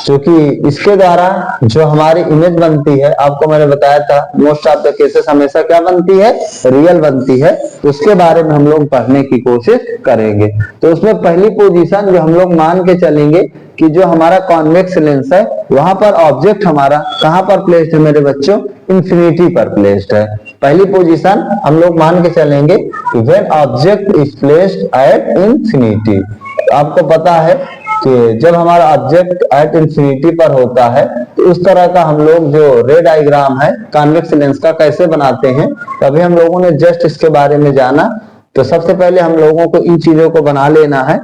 क्योंकि इसके द्वारा जो हमारी इमेज बनती है, आपको मैंने बताया था मोस्ट ऑफ द केसेस हमेशा क्या बनती है, रियल बनती है, उसके बारे में हम लोग पढ़ने की कोशिश करेंगे। तो उसमें पहली पोजीशन जो हम लोग मान के चलेंगे कि जो हमारा कॉन्वेक्स लेंस है वहां पर ऑब्जेक्ट हमारा कहां पर प्लेस्ड है मेरे बच्चों, इंफिनिटी पर प्लेस्ड है। पहली पोजीशन हम लोग मान के चलेंगे when object is placed at infinity. आपको पता है कि जब हमारा ऑब्जेक्ट एट इंफिनिटी पर होता है तो उस तरह का हम लोग जो रे डायग्राम है कॉन्वेक्स लेंस का कैसे बनाते हैं, तभी हम लोगों ने जस्ट इसके बारे में जाना। तो सबसे पहले हम लोगों को इन चीजों को बना लेना है,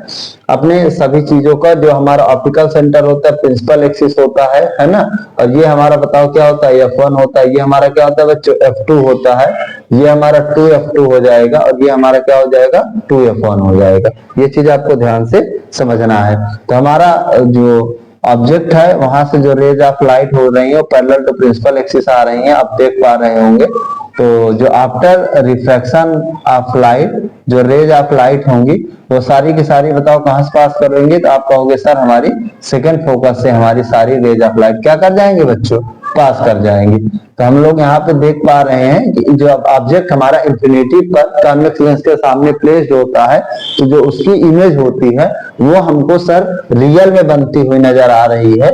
अपने सभी चीजों का। जो हमारा ऑप्टिकल सेंटर होता है प्रिंसिपल एक्सिस होता है ना, और ये हमारा बताओ क्या होता है, F1 होता है। ये हमारा क्या होता है बच्चों, F2 होता है। ये हमारा 2F2 हो जाएगा और ये हमारा क्या हो जाएगा, 2F1 हो जाएगा। ये चीज आपको ध्यान से समझना है। तो हमारा जो ऑब्जेक्ट है वहां से जो रेज ऑफ लाइट हो रही है पैरेलल टू प्रिंसिपल एक्सिस आ रही है, आप देख पा रहे होंगे। तो जो आफ्टर रिफ्रैक्शन ऑफ लाइट जो रेज ऑफ लाइट होंगी वो सारी की सारी बताओ कहां से पास करेंगे, तो आप कहोगे सर हमारी सेकंड फोकस से हमारी सारी रेज ऑफ लाइट क्या कर जाएंगे बच्चों, पास कर जाएंगे। तो हम लोग यहाँ पे देख पा रहे हैं कि जो ऑब्जेक्ट हमारा इंफिनिटी पर कॉन्वेक्स लेंस के सामने प्लेस्ड होता है तो जो उसकी इमेज होती है वो हमको सर रियल में बनती हुई नजर आ रही है,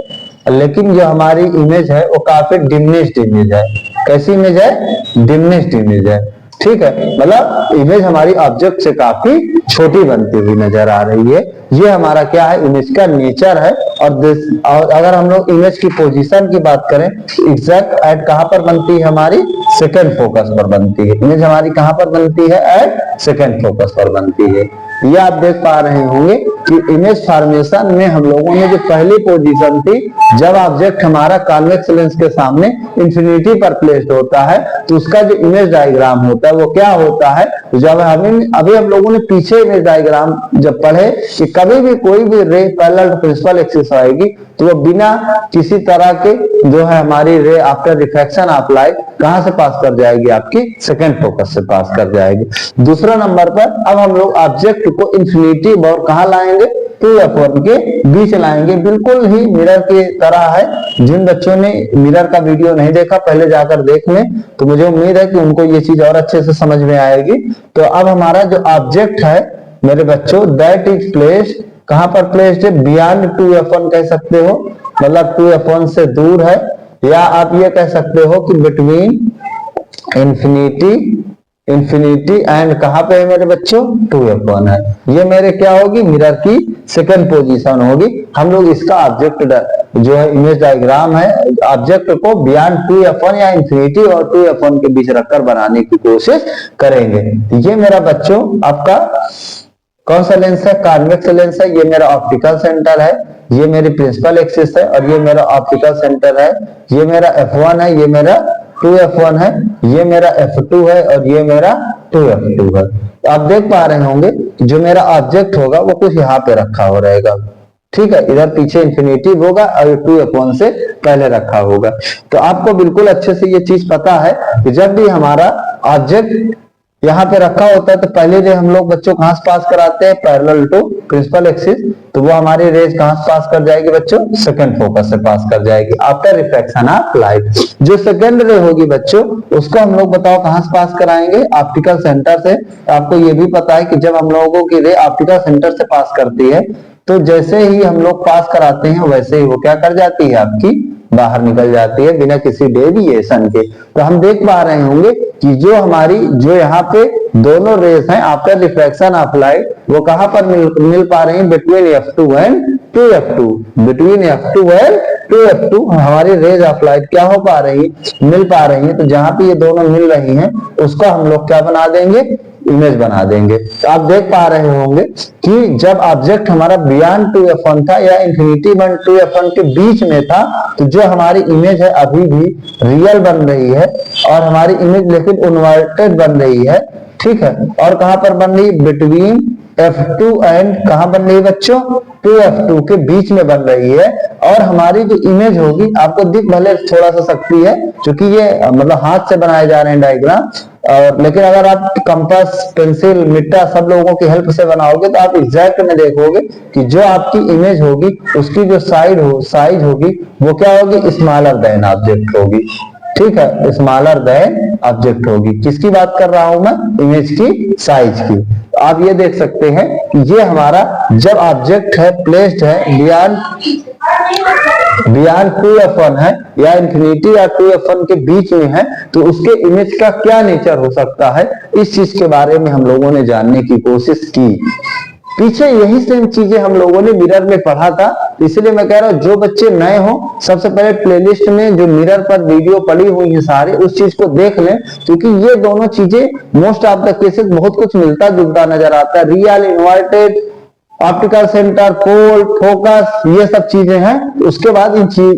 लेकिन जो हमारी इमेज है वो काफी डिमिनिश्ड इमेज है। कैसी इमेज है, डिमिनिश्ड इमेज है। ठीक है, मतलब इमेज हमारी ऑब्जेक्ट से काफी छोटी बनती हुई नजर आ रही है। ये हमारा क्या है, इमेज का नेचर है। और अगर हम लोग इमेज की पोजीशन की बात करें, एग्जैक्ट एट कहां पर बनती है, हमारी सेकंड फोकस पर बनती है। इमेज हमारी कहां पर बनती है, एट सेकंड फोकस पर बनती है। ये आप देख पा रहे होंगे कि इमेज फॉर्मेशन में हम लोगों ने जो पहली पोजीशन थी, जब ऑब्जेक्ट हमारा कॉन्वेक्स लेंस के सामने इंफिनिटी पर प्लेस्ड होता है तो उसका जो इमेज डायग्राम होता है वो क्या होता है। जब अभी हम लोगों ने पीछे इमेज डायग्राम जब पढ़े कि कभी भी कोई भी ray parallel to principal axis आएगी तो वो बिना किसी तरह के जो है हमारी रे आफ्टर रिफ्रैक्शन ऑफ लाइट कहां से पास कर जाएगी, आपकी सेकंड फोकस से पास कर जाएगी। दूसरा नंबर पर अब हम लोग ऑब्जेक्ट को इंफिनिटी और कहां लाएंगे, 2F1 के बीच लाएंगे। बिल्कुल ही मिरर की तरह है। जिन बच्चों ने मिरर का वीडियो नहीं देखा पहले जाकर देख लें, तो मुझे उम्मीद है कि उनको ये चीज और अच्छे से समझ में आएगी। तो अब हमारा जो ऑब्जेक्ट है मेरे बच्चों, दैट इज प्लेस्ड, कहां पर प्लेस्ड है, बियॉन्ड 2F1 कह सकते हो, मतलब 2F1 से दूर है, या आप ये कह सकते हो कि बिटवीन इंफिनिटी एंड कहां पे है मेरे बच्चों, 2F1 है। ये मेरे क्या होगी, मिरर की सेकंड पोजीशन होगी। हम लोग इसका ऑब्जेक्ट जो है इमेज डायग्राम है, ऑब्जेक्ट को बियॉन्ड 2F1 या इंफिनिटी और 2F1 के बीच रखकर बनाने की कोशिश करेंगे। ये मेरा बच्चों आपका कौन सा लेंस है? कॉन्वेक्स लेंस है। ये मेरा ऑप्टिकल सेंटर है, ये मेरी प्रिंसिपल एक्सिस है और ये मेरा ऑप्टिकल सेंटर है। ये मेरा F1 है, ये मेरा 2F1 है, ये मेरा F2 है और ये मेरा 2F2 है। तो आप देख पा रहे होंगे जो मेरा ऑब्जेक्ट होगा वो कुछ यहाँ पे रखा हो रहेगा, ठीक है। इधर पीछे इंफिनिटी होगा और 2F1 से पहले रखा होगा। तो आपको बिल्कुल अच्छे से ये चीज पता है कि जब भी हमारा ऑब्जेक्ट यहाँ पे रखा होता है तो पहले रे हम लोग बच्चों कहां से पास कराते हैं? Parallel to principal axis. तो वो हमारी रेज कहां से पास कर जाएगी बच्चों? सेकंड फोकस से पास कर जाएगी आफ्टर रिफ्लेक्शन ऑफ लाइट। जो सेकंड रे होगी बच्चों उसको हम लोग बताओ कहां से पास कराएंगे? ऑप्टिकल सेंटर से। आपको ये भी पता है कि जब हम लोगों की रे ऑप्टिकल सेंटर से पास करती है तो जैसे ही हम लोग पास कराते हैं वैसे ही वो क्या कर जाती है? आपकी बाहर निकल जाती है बिना किसी डेविएशन के। तो हम देख पा रहे होंगे कि जो हमारी जो यहाँ पे दोनों रेस हैं आफ्टर रिफ्लेक्शन ऑफ लाइट वो कहां पर मिल पा रही हैं? Between F2 and 2F2। Between F2 and 2F2 हमारी रेज ऑफ लाइट क्या हो पा रही है? मिल पा रही है। तो जहां पे ये दोनों मिल रही हैं उसको हम लोग क्या बना देंगे? इमेज बना देंगे। तो आप देख पा रहे होंगे कि जब ऑब्जेक्ट हमारा बियॉन्ड 2F1 था या इंफिनिटी 2F1 के बीच में था तो जो हमारी इमेज है अभी भी रियल बन रही है और हमारी इमेज लेकिन इन्वर्टेड बन रही है, ठीक है। और कहां पर बन रही? बिटवीन F2 एंड कहां बन रही है बच्चों? 2F2 के बीच में बन रही है। और हमारी जो इमेज होगी आपको दिख भले थोड़ा सा सकती है क्योंकि ये मतलब हाथ से बनाए जा रहे हैं डायग्राम, और लेकिन अगर आप कंपास पेंसिल मिट्टा सब लोगों की हेल्प से बनाओगे तो आप एग्जैक्ट में देखोगे कि जो आपकी इमेज होगी उसकी जो साइज होगी वो क्या होगी? स्मॉलर देन ऑब्जेक्ट होगी, ठीक है। स्मॉलर देन ऑब्जेक्ट होगी। किसकी बात कर रहा हूं मैं? इमेज की साइज की। तो आप ये देख सकते हैं कि ये हमारा जब ऑब्जेक्ट है प्लेस्ड है बियॉन्ड 2F1 है या इंफिनिटी या 2F1 के बीच में है तो उसके इमेज का क्या नेचर हो सकता है, इस चीज के बारे में हम लोगों ने जानने की कोशिश की। पीछे यही सेम चीजें हम लोगों ने मिरर में पढ़ा था, इसलिए मैं कह रहा हूं जो बच्चे नए हो सबसे पहले प्लेलिस्ट में जो मिरर पर वीडियो पड़ी हुई है सारे उस चीज को देख लें, क्योंकि ये दोनों चीजें मोस्ट ऑफ द केसेस बहुत कुछ मिलता जुलता नजर आता है। रियल, इन्वर्टेड, ऑप्टिकल सेंटर, पोल, फोकस, ये सब चीजें हैं। उसके बाद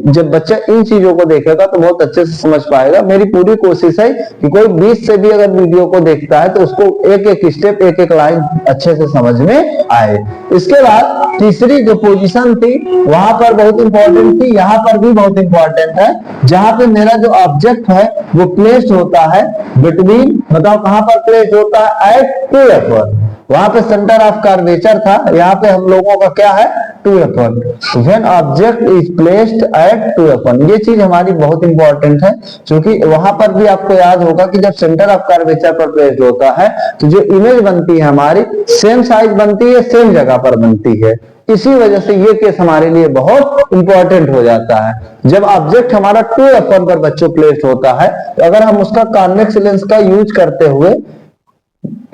जब बच्चा इन चीजों को देखेगा तो बहुत अच्छे से समझ पाएगा। मेरी पूरी कोशिश है कि कोई 20 से भी अगर वीडियो को देखता है तो उसको एक एक स्टेप एक एक लाइन अच्छे से समझ में आए। इसके बाद तीसरी जो पोजीशन थी वहां पर बहुत इंपॉर्टेंट थी, यहाँ पर भी बहुत इंपॉर्टेंट है, जहां पे मेरा जो ऑब्जेक्ट है वो प्लेस्ड होता है बिटवीन, बताओ कहां पर प्लेस्ड होता है? Eight 2F1। वहां पे सेंटर ऑफ कर्वेचर था, यहाँ पे हम लोगों का क्या है? 2F1। When object is placed at 2F1, ये चीज हमारी बहुत इंपॉर्टेंट है क्योंकि वहां पर भी आपको याद होगा कि जब सेंटर ऑफ कर्वेचर पर प्लेस्ड होता है तो जो इमेज बनती है हमारी सेम साइज बनती है, सेम जगह पर बनती है। इसी वजह से ये केस हमारे लिए बहुत इंपॉर्टेंट हो जाता है। जब ऑब्जेक्ट हमारा 2F1 पर बच्चों प्लेस्ड होता है तो अगर हम उसका कॉन्वेक्स लेंस का यूज करते हुए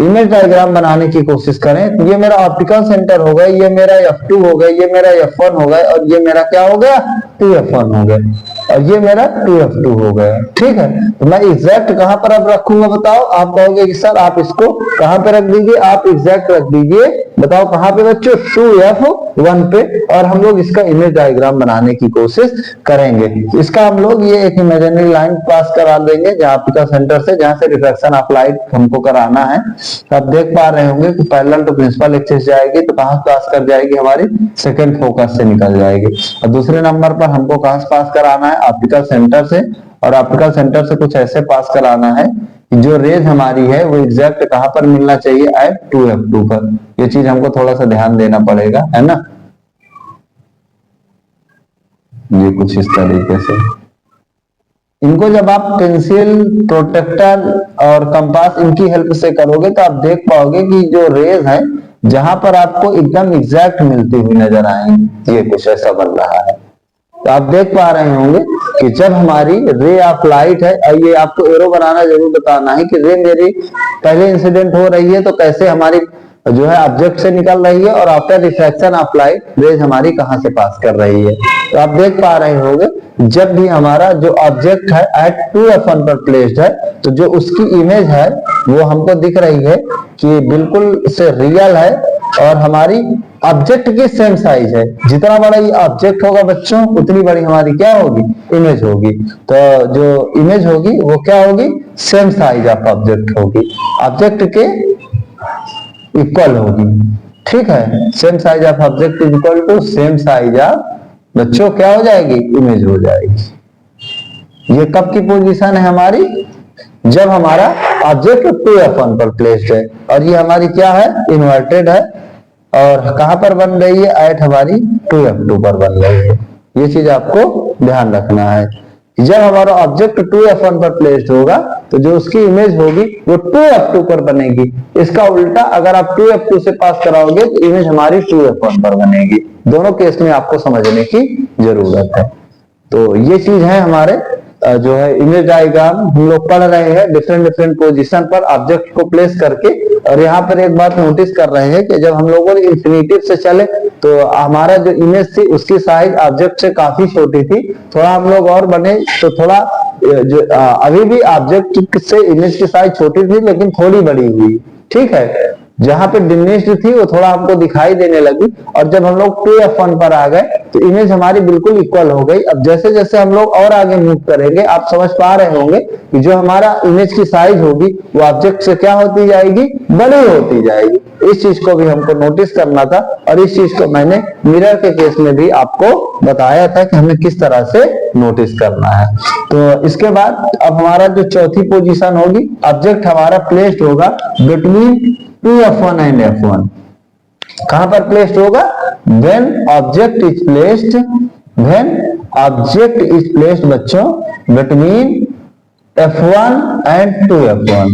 इमेज डायग्राम बनाने की कोशिश करें तो ये मेरा ऑप्टिकल सेंटर हो गया, ये मेरा F2 हो गया, ये मेरा F1 हो गया और ये मेरा क्या हो गया? 2F1 हो गया और ये मेरा 2F2 हो गया, ठीक है। तो मैं एग्जैक्ट कहां पर अब रखूंगा बताओ? आप कहोगे कि सर आप इसको कहां पे रख दीजिए, आप एग्जैक्ट रख दीजिए, बताओ कहां पे बच्चों? 2F1 पे। और हम लोग इसका इमेज डायग्राम बनाने की कोशिश करेंगे। इसका हम लोग ये एक इमेजिनरी लाइन पास करा देंगे जहां ऑप्टिकल सेंटर से, जहां से रिफ्लेक्शन ऑफ लाइट हमको कराना है। तो आप देख पा रहे होंगे कि पैरेलल टू प्रिंसिपल एक्सिस जाएगी तो कहां से पास कर जाएगी? हमारी सेकंड फोकस से निकल जाएगी। और दूसरे नंबर पर हमको कहां से पास कराना है? ऑप्टिकल सेंटर से। और ऑप्टिकल सेंटर से कुछ ऐसे पास कराना है कि जो रेज हमारी है वो एग्जैक्ट कहां पर मिलना चाहिए? एट 2F2 पर। ये चीज हमको थोड़ा सा ध्यान देना पड़ेगा, है ना। ये कुछ इस तरीके से इनको जब आप पेंसिल, प्रोटेक्टर और कंपास इनकी हेल्प से करोगे तो आप देख पाओगे कि जो रेज है जहां पर आपको एकदम एग्जैक्ट मिलती हुई नजर आएंगी, ये कुछ ऐसा बन रहा है। तो आप देख पा रहे होंगे कि जब हमारी रे ऑफ लाइट है, ये आपको एरो बनाना जरूर बताना है कि रे मेरी पहले इंसिडेंट हो रही है तो कैसे हमारी जो है ऑब्जेक्ट से निकल रही है और after reflection of light rays हमारी कहां से पास कर रही है। तो आप देख पा रहे होंगे जब भी हमारा जो ऑब्जेक्ट है एट 2F1 पर प्लेस्ड है तो जो उसकी इमेज है वो हमको दिख रही है कि बिल्कुल से रियल है और हमारी ऑब्जेक्ट की सेम साइज है। जितना बड़ा ये ऑब्जेक्ट होगा बच्चों उतनी बड़ी हमारी क्या होगी, इमेज होगी। तो जो इमेज होगी वो क्या होगी, सेम साइज ऑफ ऑब्जेक्ट होगी, ऑब्जेक्ट के इक्वल होगी। ठीक है, same size of object is equal to same size of बच्चों क्या हो जाएगी, इमेज हो जाएगी। ये कब की पोजीशन है हमारी, जब हमारा ऑब्जेक्ट 2f1 पर प्लेस्ड है और ये हमारी क्या है, इन्वर्टेड है और कहां पर बन रही है, एट हमारी 2f2 पर बन रही है। ये चीज आपको ध्यान रखना है। जब हमारा ऑब्जेक्ट 2f1 पर प्लेस्ड होगा तो जो उसकी इमेज होगी वो 2f2 पर बनेगी। इसका उल्टा अगर आप 2f2 से पास कराओगे तो इमेज हमारी 2f1 पर बनेगी। दोनों केस में आपको समझने की जरूरत है। तो ये चीज है हमारे जो है इमेज डायग्राम हम लोग पढ़ रहे हैं डिफरेंट डिफरेंट पोजीशन पर ऑब्जेक्ट को प्लेस करके। और यहाँ पर एक बात नोटिस कर रहे हैं कि जब हम लोगों ने इंफिनिटिव से चले तो हमारा जो इमेज थी उसकी साइज ऑब्जेक्ट से काफी छोटी थी। थोड़ा हम लोग और बने तो थोड़ा जो अभी भी ऑब्जेक्ट से इमेज की साइज छोटी थी लेकिन थोड़ी बड़ी हुई। ठीक है, जहां पे डिमिनिश्ड थी वो थोड़ा हमको दिखाई देने लगी और जब हम लोग 2f1 पर आ गए तो इमेज हमारी बिल्कुल इक्वल हो गई। अब जैसे जैसे हम लोग और आगे मूव करेंगे आप समझ पा रहे होंगे कि जो हमारा इमेज की साइज होगी वो ऑब्जेक्ट से क्या होती जाएगी, बड़ी होती जाएगी। इस चीज को भी हमको नोटिस करना था और इस चीज को मैंने मिरर के केस में भी आपको बताया था कि हमें किस तरह से नोटिस करना है। तो इसके बाद अब हमारा जो चौथी पोजीशन होगी, ऑब्जेक्ट हमारा प्लेस्ड होगा बिटवीन 2f1 एंड f1। कहां पर प्लेस्ड होगा, when object is placed बच्चों between f1 and 2f1,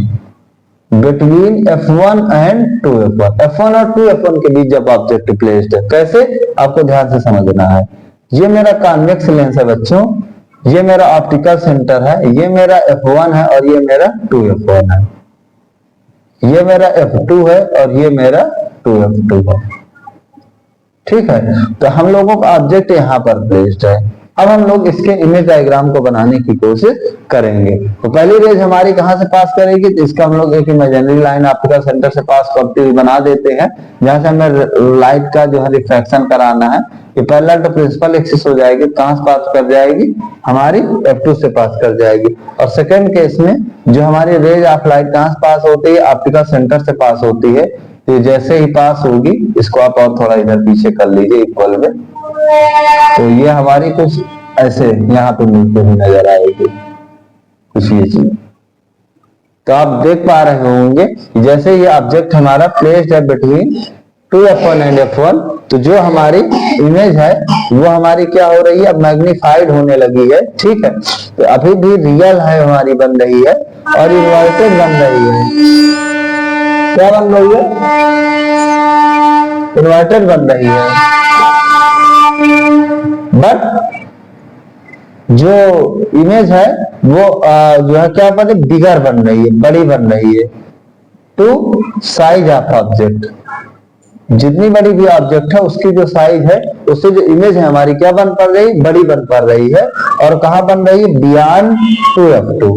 between f1 and 2f1, f1 और 2f1 के बीच जब ऑब्जेक्ट प्लेस्ड है। कैसे, आपको ध्यान से समझना है। ये मेरा कॉन्वेक्स लेंस है बच्चों, ये मेरा ऑप्टिकल सेंटर है, ये मेरा f1 है और ये मेरा 2f1 है, ये मेरा f2 है और ये मेरा 2f2 है। ठीक है, तो हम लोगों का ऑब्जेक्ट यहां पर प्लेस्ड है। अब हम लोग इसके इमेज डायग्राम को बनाने की कोशिश करेंगे। तो पहली रेज हमारी कहां से पास करेगी, तो इसका हम लोग एक इमेजिनरी लाइन ऑप्टिकल सेंटर से पास करते हुए बना देते हैं जहां से हमें लाइट का जो है रिफ्रैक्शन कराना है। ये पैरेलल टू प्रिंसिपल एक्सिस हो जाएगी, कहां से पास कर जाएगी, हमारी f2 से पास कर जाएगी। और सेकेंड केस में जो हमारी रेज ऑफ लाइट कहां से पास होती है, ऑप्टिकल सेंटर से पास होती है। तो जैसे ही पास होगी, इसको आप और थोड़ा इधर पीछे कर लीजिए इक्वल में, तो ये हमारी कुछ ऐसे यहाँ पे मिलते हुए नजर आएगी कुछ ये चीज। तो आप देख पा रहे होंगे जैसे ये ऑब्जेक्ट हमारा प्लेस्ड है बिटवीन 2f1 एंड f1, तो जो हमारी इमेज है वो हमारी क्या हो रही है, अब मैग्नीफाइड होने लगी है। ठीक है, तो अभी भी रियल है हमारी बन रही है और इन्वर्टेड बन रही है। क्या बन रही है, इन्वर्टेड बन रही है। बट जो इमेज है वो जो है क्या बन रही, बिगर बन रही है, बड़ी बन रही है टू साइज ऑफ ऑब्जेक्ट। जितनी बड़ी भी ऑब्जेक्ट है उसकी जो साइज है उससे जो इमेज है हमारी क्या बन पड़ रही, बड़ी बन पड़ रही है। और कहां बन रही है, beyond 2f2,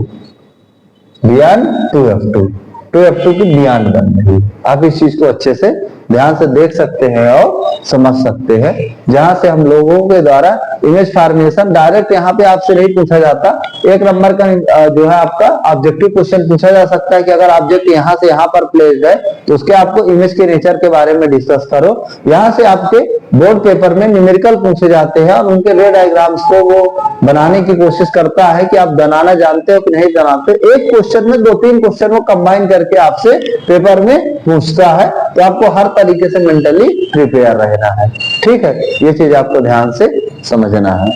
beyond 2f2, 2f2 की बियॉन्ड बन रही है। आप इस चीज को अच्छे से ध्यान से देख सकते हैं और समझ सकते हैं, जहां से हम लोगों के द्वारा इमेज फॉर्मेशन डायरेक्ट यहाँ पे आपसे नहीं पूछा जाता। एक नंबर का जो है आपका ऑब्जेक्टिव क्वेश्चन पूछा जा सकता है कि अगर ऑब्जेक्ट यहाँ से यहाँ पर प्लेस्ड है तो उसके आपको इमेज के नेचर के बारे में डिस्कस करो। यहाँ से आपके बोर्ड पेपर में न्यूमेरिकल पूछे जाते हैं और उनके रे डायग्राम्स को वो बनाने की कोशिश करता है कि आप बनाना जानते हो कि नहीं जानते। एक क्वेश्चन में 2-3 क्वेश्चन वो कंबाइन करके आपसे पेपर में पूछता है, तो आपको हर तरीके से मेंटली प्रिपेयर रहना है। ठीक है, ये चीज आपको ध्यान से समझना है।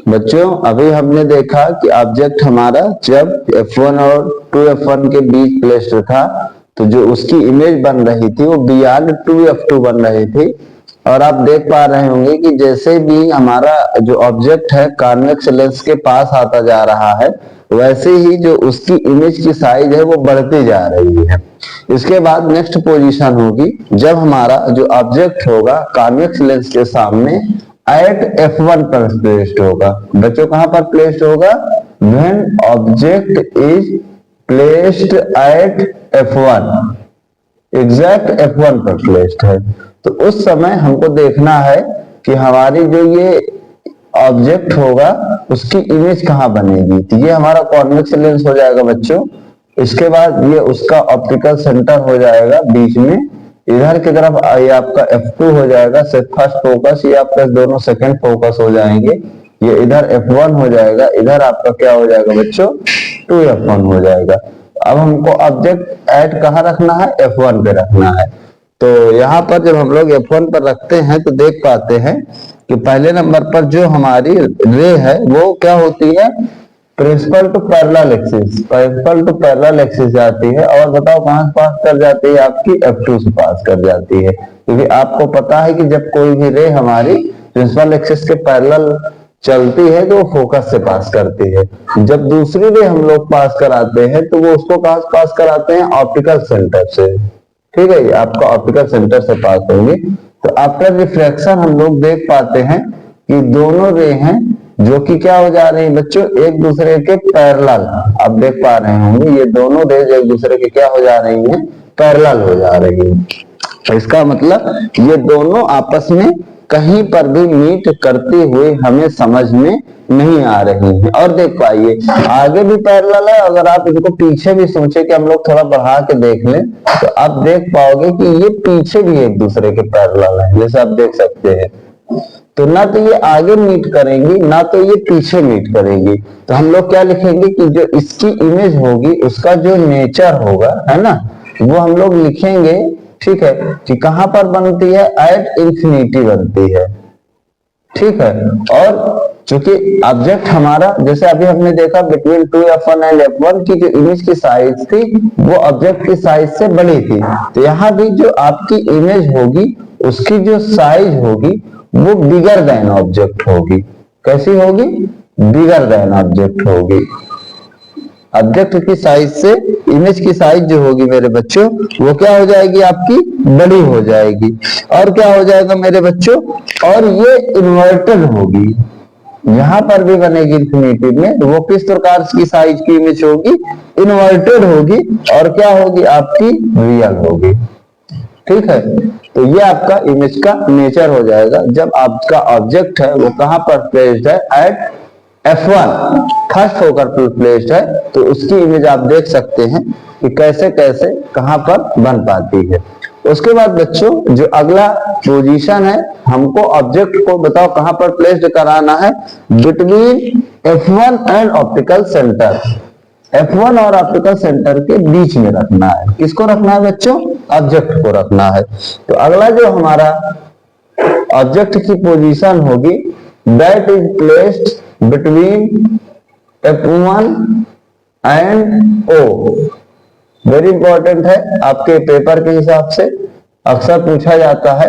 बच्चों अभी हमने देखा कि ऑब्जेक्ट हमारा जब f1 और 2f1 के बीच प्लेस्ड था तो जो उसकी इमेज बन रही थी वो बियॉन्ड 2f2 बन रही थी। और आप देख पा रहे होंगे कि जैसे भी हमारा जो ऑब्जेक्ट है कॉन्वेक्स लेंस के पास आता जा रहा है वैसे ही जो उसकी इमेज की साइज है वो बढ़ती जा रही है। इसके बाद नेक्स्ट पोजीशन होगी जब हमारा जो ऑब्जेक्ट होगा कॉन्वेक्स लेंस के सामने एट f1 पर प्लेस्ड होगा। बच्चों कहां पर प्लेस्ड होगा, when object is placed at f1, exact F1 पर प्लेस्ड है। तो उस समय हमको देखना है कि हमारी जो ये ऑब्जेक्ट होगा उसकी इमेज कहाँ बनेगी। तो ये हमारा कॉन्वेक्स लेंस हो जाएगा बच्चों। इसके बाद ये उसका ऑप्टिकल सेंटर हो जाएगा बीच में। इधर की तरफ ये आपका F2 हो जाएगा, फर्स्ट फोकस, ये आपका दोनों सेकंड फोकस हो जाएंगे। ये इधर F1 हो जाएगा, इधर आपका क्या हो जाएगा बच्चों, 2F1 हो जाएगा। अब हमको ऑब्जेक्ट ऐड कहाँ रखना है, F1 पे रखना है। तो यहाँ पर जब हम लोग F1 पर रखते हैं तो देख पाते हैं कि पहले नंबर पर जो हमारी रे है वो क्या होती है, principal to parallel axis, principal to parallel axis जाती है। और बताओ कहां से पास कर जाती है, आपकी F2 से पास कर जाती है। क्योंकि आपको पता है कि जब कोई भी रे हमारी प्रिंसिपल एक्सिस के पैरेलल चलती है तो वो फोकस से पास करती है। जब दूसरी रे हम लोग पास कराते हैं तो वो उसको कहां से पास कराते हैं, ऑप्टिकल सेंटर से। ठीक है, ये आपका ऑप्टिकल सेंटर से पास होंगी। तो आफ्टर रिफ्रैक्शन हम लोग देख पाते हैं कि दोनों रे हैं जो कि क्या हो जा रही है बच्चों, एक दूसरे के पैरेलल। आप देख पा रहे होंगे ये दोनों रेज एक दूसरे के क्या हो जा रही हैं, पैरेलल हो जा रही है। तो इसका मतलब ये दोनों आपस में कहीं पर भी मीट करती हुई हमें समझ में नहीं आ रही है। और देख पाइए आगे भी पैरेलल है। अगर आप इनको पीछे भी सोचे कि हम लोग थोड़ा बढ़ा के देख लें तो आप देख पाओगे कि ये पीछे भी एक दूसरे के पैरेलल है, जैसे आप देख सकते हैं। तो ना तो ये आगे मीट करेंगी ना तो ये पीछे मीट करेंगी। तो हम लोग क्या लिखेंगे कि जो इसकी इमेज होगी उसका जो नेचर होगा, है ना, वो हम लोग लिखेंगे। ठीक है, कि कहां पर बनती है, एट इंफिनिटी बनती है। ठीक है, और चूंकि ऑब्जेक्ट हमारा जैसे अभी हमने देखा बिटवीन 2F1 एंड F1 की जो इमेज की साइज थी वो ऑब्जेक्ट की साइज से बड़ी थी। तो यहाँ भी जो आपकी इमेज होगी उसकी जो साइज होगी वो बिगर देन ऑब्जेक्ट होगी। कैसी होगी, बिगर देन ऑब्जेक्ट होगी। ऑब्जेक्ट की साइज से इमेज की साइज जो होगी मेरे बच्चों वो क्या हो जाएगी, आपकी बड़ी हो जाएगी। और क्या हो जाएगा मेरे बच्चों, और ये इन्वर्टेड होगी। यहां पर भी बनेगी इंफिनिटी में, वो किस प्रकार की साइज की इमेज होगी, इन्वर्टेड होगी। और क्या होगी, आपकी रियल होगी। ठीक है, तो ये आपका इमेज का नेचर हो जाएगा। जब आपका ऑब्जेक्ट है वो कहां पर प्लेस्ड है, एट F1 फर्स्ट फोकस पर प्लेस्ड है, तो उसकी इमेज आप देख सकते हैं कि कैसे कैसे कहां पर बन पाती है। उसके बाद बच्चों जो अगला पोजीशन है, हमको ऑब्जेक्ट को बताओ कहां पर प्लेस्ड कराना है, between F1 and optical centre. F1 और ऑप्टिकल सेंटर के बीच में रखना है। किसको रखना है बच्चों, ऑब्जेक्ट को रखना है। तो अगला जो हमारा ऑब्जेक्ट की पोजीशन होगी, that is placed between F1 and O। Very important है, आपके पेपर के हिसाब से अक्सर पूछा जाता है,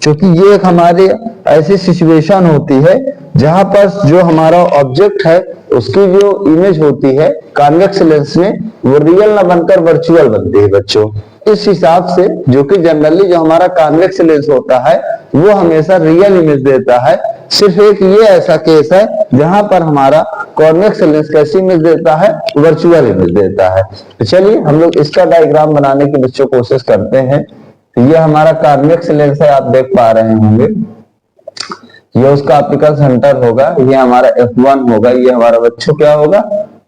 क्योंकि ये एक हमारी ऐसी सिचुएशन होती है जहां पर जो हमारा ऑब्जेक्ट है उसकी जो इमेज होती है कॉन्वेक्स लेंस में वो रियल ना बनकर वर्चुअल बनती है बच्चों। इस हिसाब से जो कि जनरली जो हमारा कॉन्वेक्स लेंस होता है वो हमेशा रियल इमेज देता है। सिर्फ एक ये ऐसा केस है जहां पर हमारा कॉन्वेक्स लेंस कैसी इमेज देता है, वर्चुअल इमेज देता है। तो चलिए हम लोग इसका डायग्राम बनाने की बच्चों कोशिश करते हैं। तो ये हमारा कॉन्वेक्स लेंस है, आप देख पा रहे होंगे। ये उसका ऑप्टिकल सेंटर होगा, ये हमारा F1 होगा, ये हमारा बच्चों क्या होगा,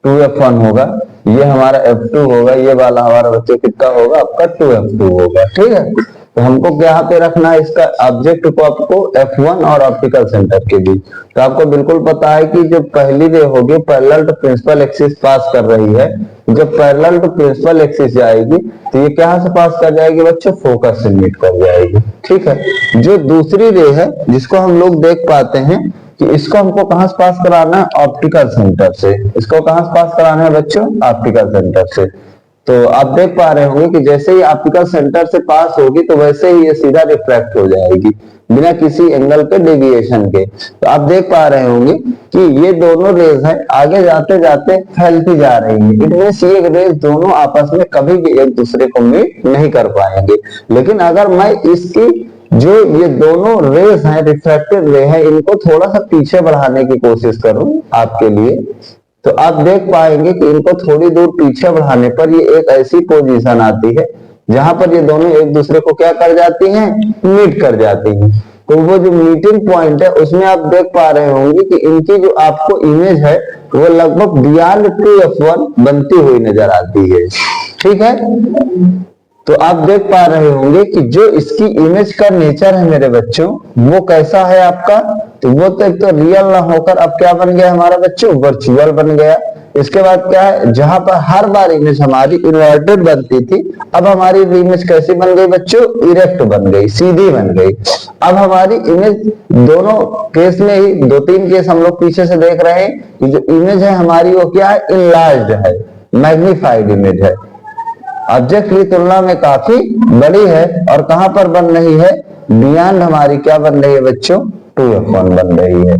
2F1 होगा, ये हमारा F2 होगा, ये वाला हमारा बच्चों कितना होगा, आपका 2F2 होगा। ठीक है, तो हमको यहाँ पे रखना है इसका ऑब्जेक्ट को, आपको F1 और ऑप्टिकल सेंटर के बीच। तो आपको बिल्कुल पता है कि जो पहली रे होगी parallel to principal axis pass कर रही है। जब पैरेलल टू प्रिंसिपल एक्सिस जाएगी तो ये कहां से पास कर जाएगी बच्चों, फोकस से मीट कर जाएगी। ठीक है, जो दूसरी रे है जिसको हम लोग देख पाते हैं कि इसको हमको कहां से पास कराना है, ऑप्टिकल सेंटर से। इसको कहां से पास कराना है बच्चों, ऑप्टिकल सेंटर से। तो आप देख पा रहे होंगे कि जैसे ही ऑप्टिकल सेंटर से पास होगी तो वैसे ही ये सीधा रिफ्रैक्ट हो जाएगी बिना किसी एंगल पे डेविएशन के। तो आप देख पा रहे होंगे कि ये दोनों रेज हैं, आगे जाते जाते फैलती जा रही है। इट मींस ये रेज दोनों आपस में कभी भी एक दूसरे को मीट नहीं कर पाएंगे। लेकिन अगर मैं इसकी जो ये दोनों रेज हैं, रिफ्रैक्टेड रे हैं, इनको थोड़ा सा पीछे बढ़ाने की कोशिश करूं आपके लिए, तो आप देख पाएंगे कि इनको थोड़ी दूर पीछे बढ़ाने पर ये एक ऐसी पोजीशन आती है जहां पर ये दोनों एक दूसरे को क्या कर जाती हैं, मीट कर जाती हैं। तो वो जो मीटिंग पॉइंट है उसमें आप देख पा रहे होंगे कि इनकी जो आपको इमेज है वो लगभग बियॉन्ड 2f1 बनती हुई नजर आती है। ठीक है, तो आप देख पा रहे होंगे कि जो इसकी इमेज का नेचर है मेरे बच्चों, वो कैसा है आपका, तो वो तो एक तो रियल ना होकर अब क्या बन गया हमारा बच्चों, वर्चुअल बन गया। इसके बाद क्या है, जहां पर हर बार इमेज हमारी इन्वर्टेड बनती थी, अब हमारी इमेज कैसी बन गई बच्चों, इरेक्ट बन गई, सीधी बन गई। अब हमारी इमेज दोनों केस में ही, 2-3 केस हम लोग पीछे से देख रहे हैं कि जो इमेज है हमारी वो क्या है, इनलार्ज्ड है, मैग्नीफाइड इमेज है, ऑब्जेक्ट की तुलना में काफी बड़ी है। और कहां पर बन रही है, बियॉन्ड हमारी क्या बन रही है बच्चों, 2f1 बन रही है।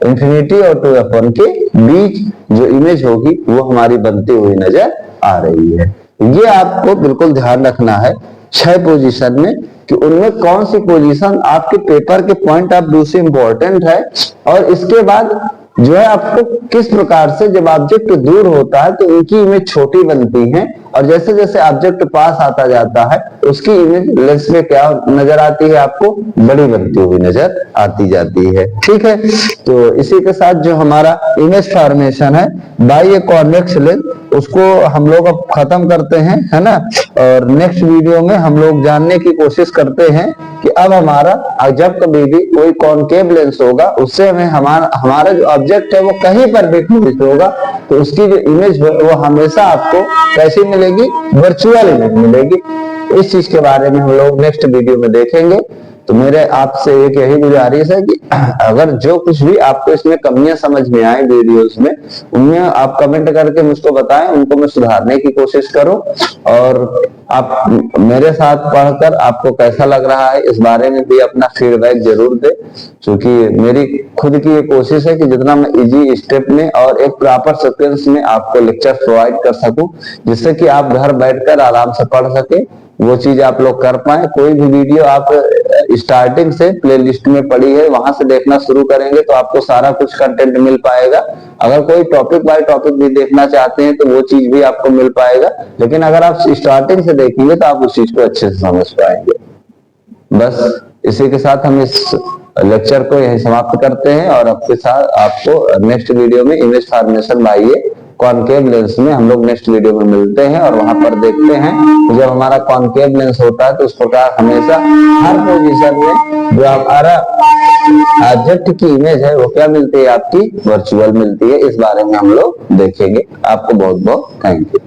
इंफिनिटी और 2f1 के बीच जो इमेज होगी वो हमारी बनती हुई नजर आ रही है। ये आपको बिल्कुल ध्यान रखना है 6 पोजीशन में कि उनमें कौन सी पोजीशन आपके पेपर के पॉइंट ऑफ व्यू से इंपॉर्टेंट है, और इसके बाद जो है आपको किस प्रकार से जब ऑब्जेक्ट दूर होता है तो उनकी इमेज छोटी बनती है, और जैसे जैसे ऑब्जेक्ट पास आता जाता है उसकी इमेज लेंस में क्या नजर आती है, आपको बड़ी बनती हुई नजर आती जाती है। ठीक है, तो इसी के साथ जो हमारा इमेज फॉर्मेशन है बाय ए कॉन्वेक्स लेंस उसको हम लोग अब खत्म करते हैं, है ना। और नेक्स्ट वीडियो में हम लोग जानने की कोशिश करते हैं कि अब हमारा जब कभी भी कोई कॉनकेव लेंस होगा उससे हमें हमारा जो ऑब्जेक्ट है वो कहीं पर भी फिक्स होगा तो उसकी जो इमेज है वो हमेशा आपको कैसी मिलेगी, वर्चुअल इमेज मिलेगी। इस चीज के बारे में हम लोग नेक्स्ट वीडियो में देखेंगे। तो मेरे आपसे एक यही गुजारिश है कि अगर जो कुछ भी आपको इसमें कमियां समझ में आए वीडियोस में, उनमें आप कमेंट करके मुझको बताएं, उनको मैं सुधारने की कोशिश करूं। और आप मेरे साथ पढ़कर आपको कैसा लग रहा है इस बारे में भी अपना फीडबैक जरूर दें, क्योंकि मेरी खुद की ये कोशिश है कि जितना मैं इजी स्टेप में और एक प्रॉपर सीक्वेंस में आपको लेक्चर प्रोवाइड कर सकूं, जिससे कि आप घर बैठकर आराम से पढ़ सके, वो चीज आप लोग कर पाए। कोई भी वीडियो आप स्टार्टिंग से प्लेलिस्ट में पड़ी है वहां से देखना शुरू करेंगे तो आपको सारा कुछ कंटेंट मिल पाएगा। अगर कोई टॉपिक बाय टॉपिक भी देखना चाहते हैं तो वो चीज भी आपको मिल पाएगा, लेकिन अगर आप स्टार्टिंग से देखेंगे तो आप उस चीज को अच्छे से समझ पाएंगे। बस इसी के साथ हम इस लेक्चर को यही समाप्त करते हैं, और आपके साथ आपको नेक्स्ट वीडियो में image formation by concave lens में हम लोग नेक्स्ट वीडियो में मिलते हैं, और वहां पर देखते हैं जब हमारा कॉनकेव लेंस होता है तो उस प्रकार हमेशा हर पोजीशन में जो हमारा ऑब्जेक्ट की इमेज है वो क्या मिलती है, आपकी वर्चुअल मिलती है। इस बारे में हम लोग देखेंगे। आपको बहुत बहुत थैंक यू।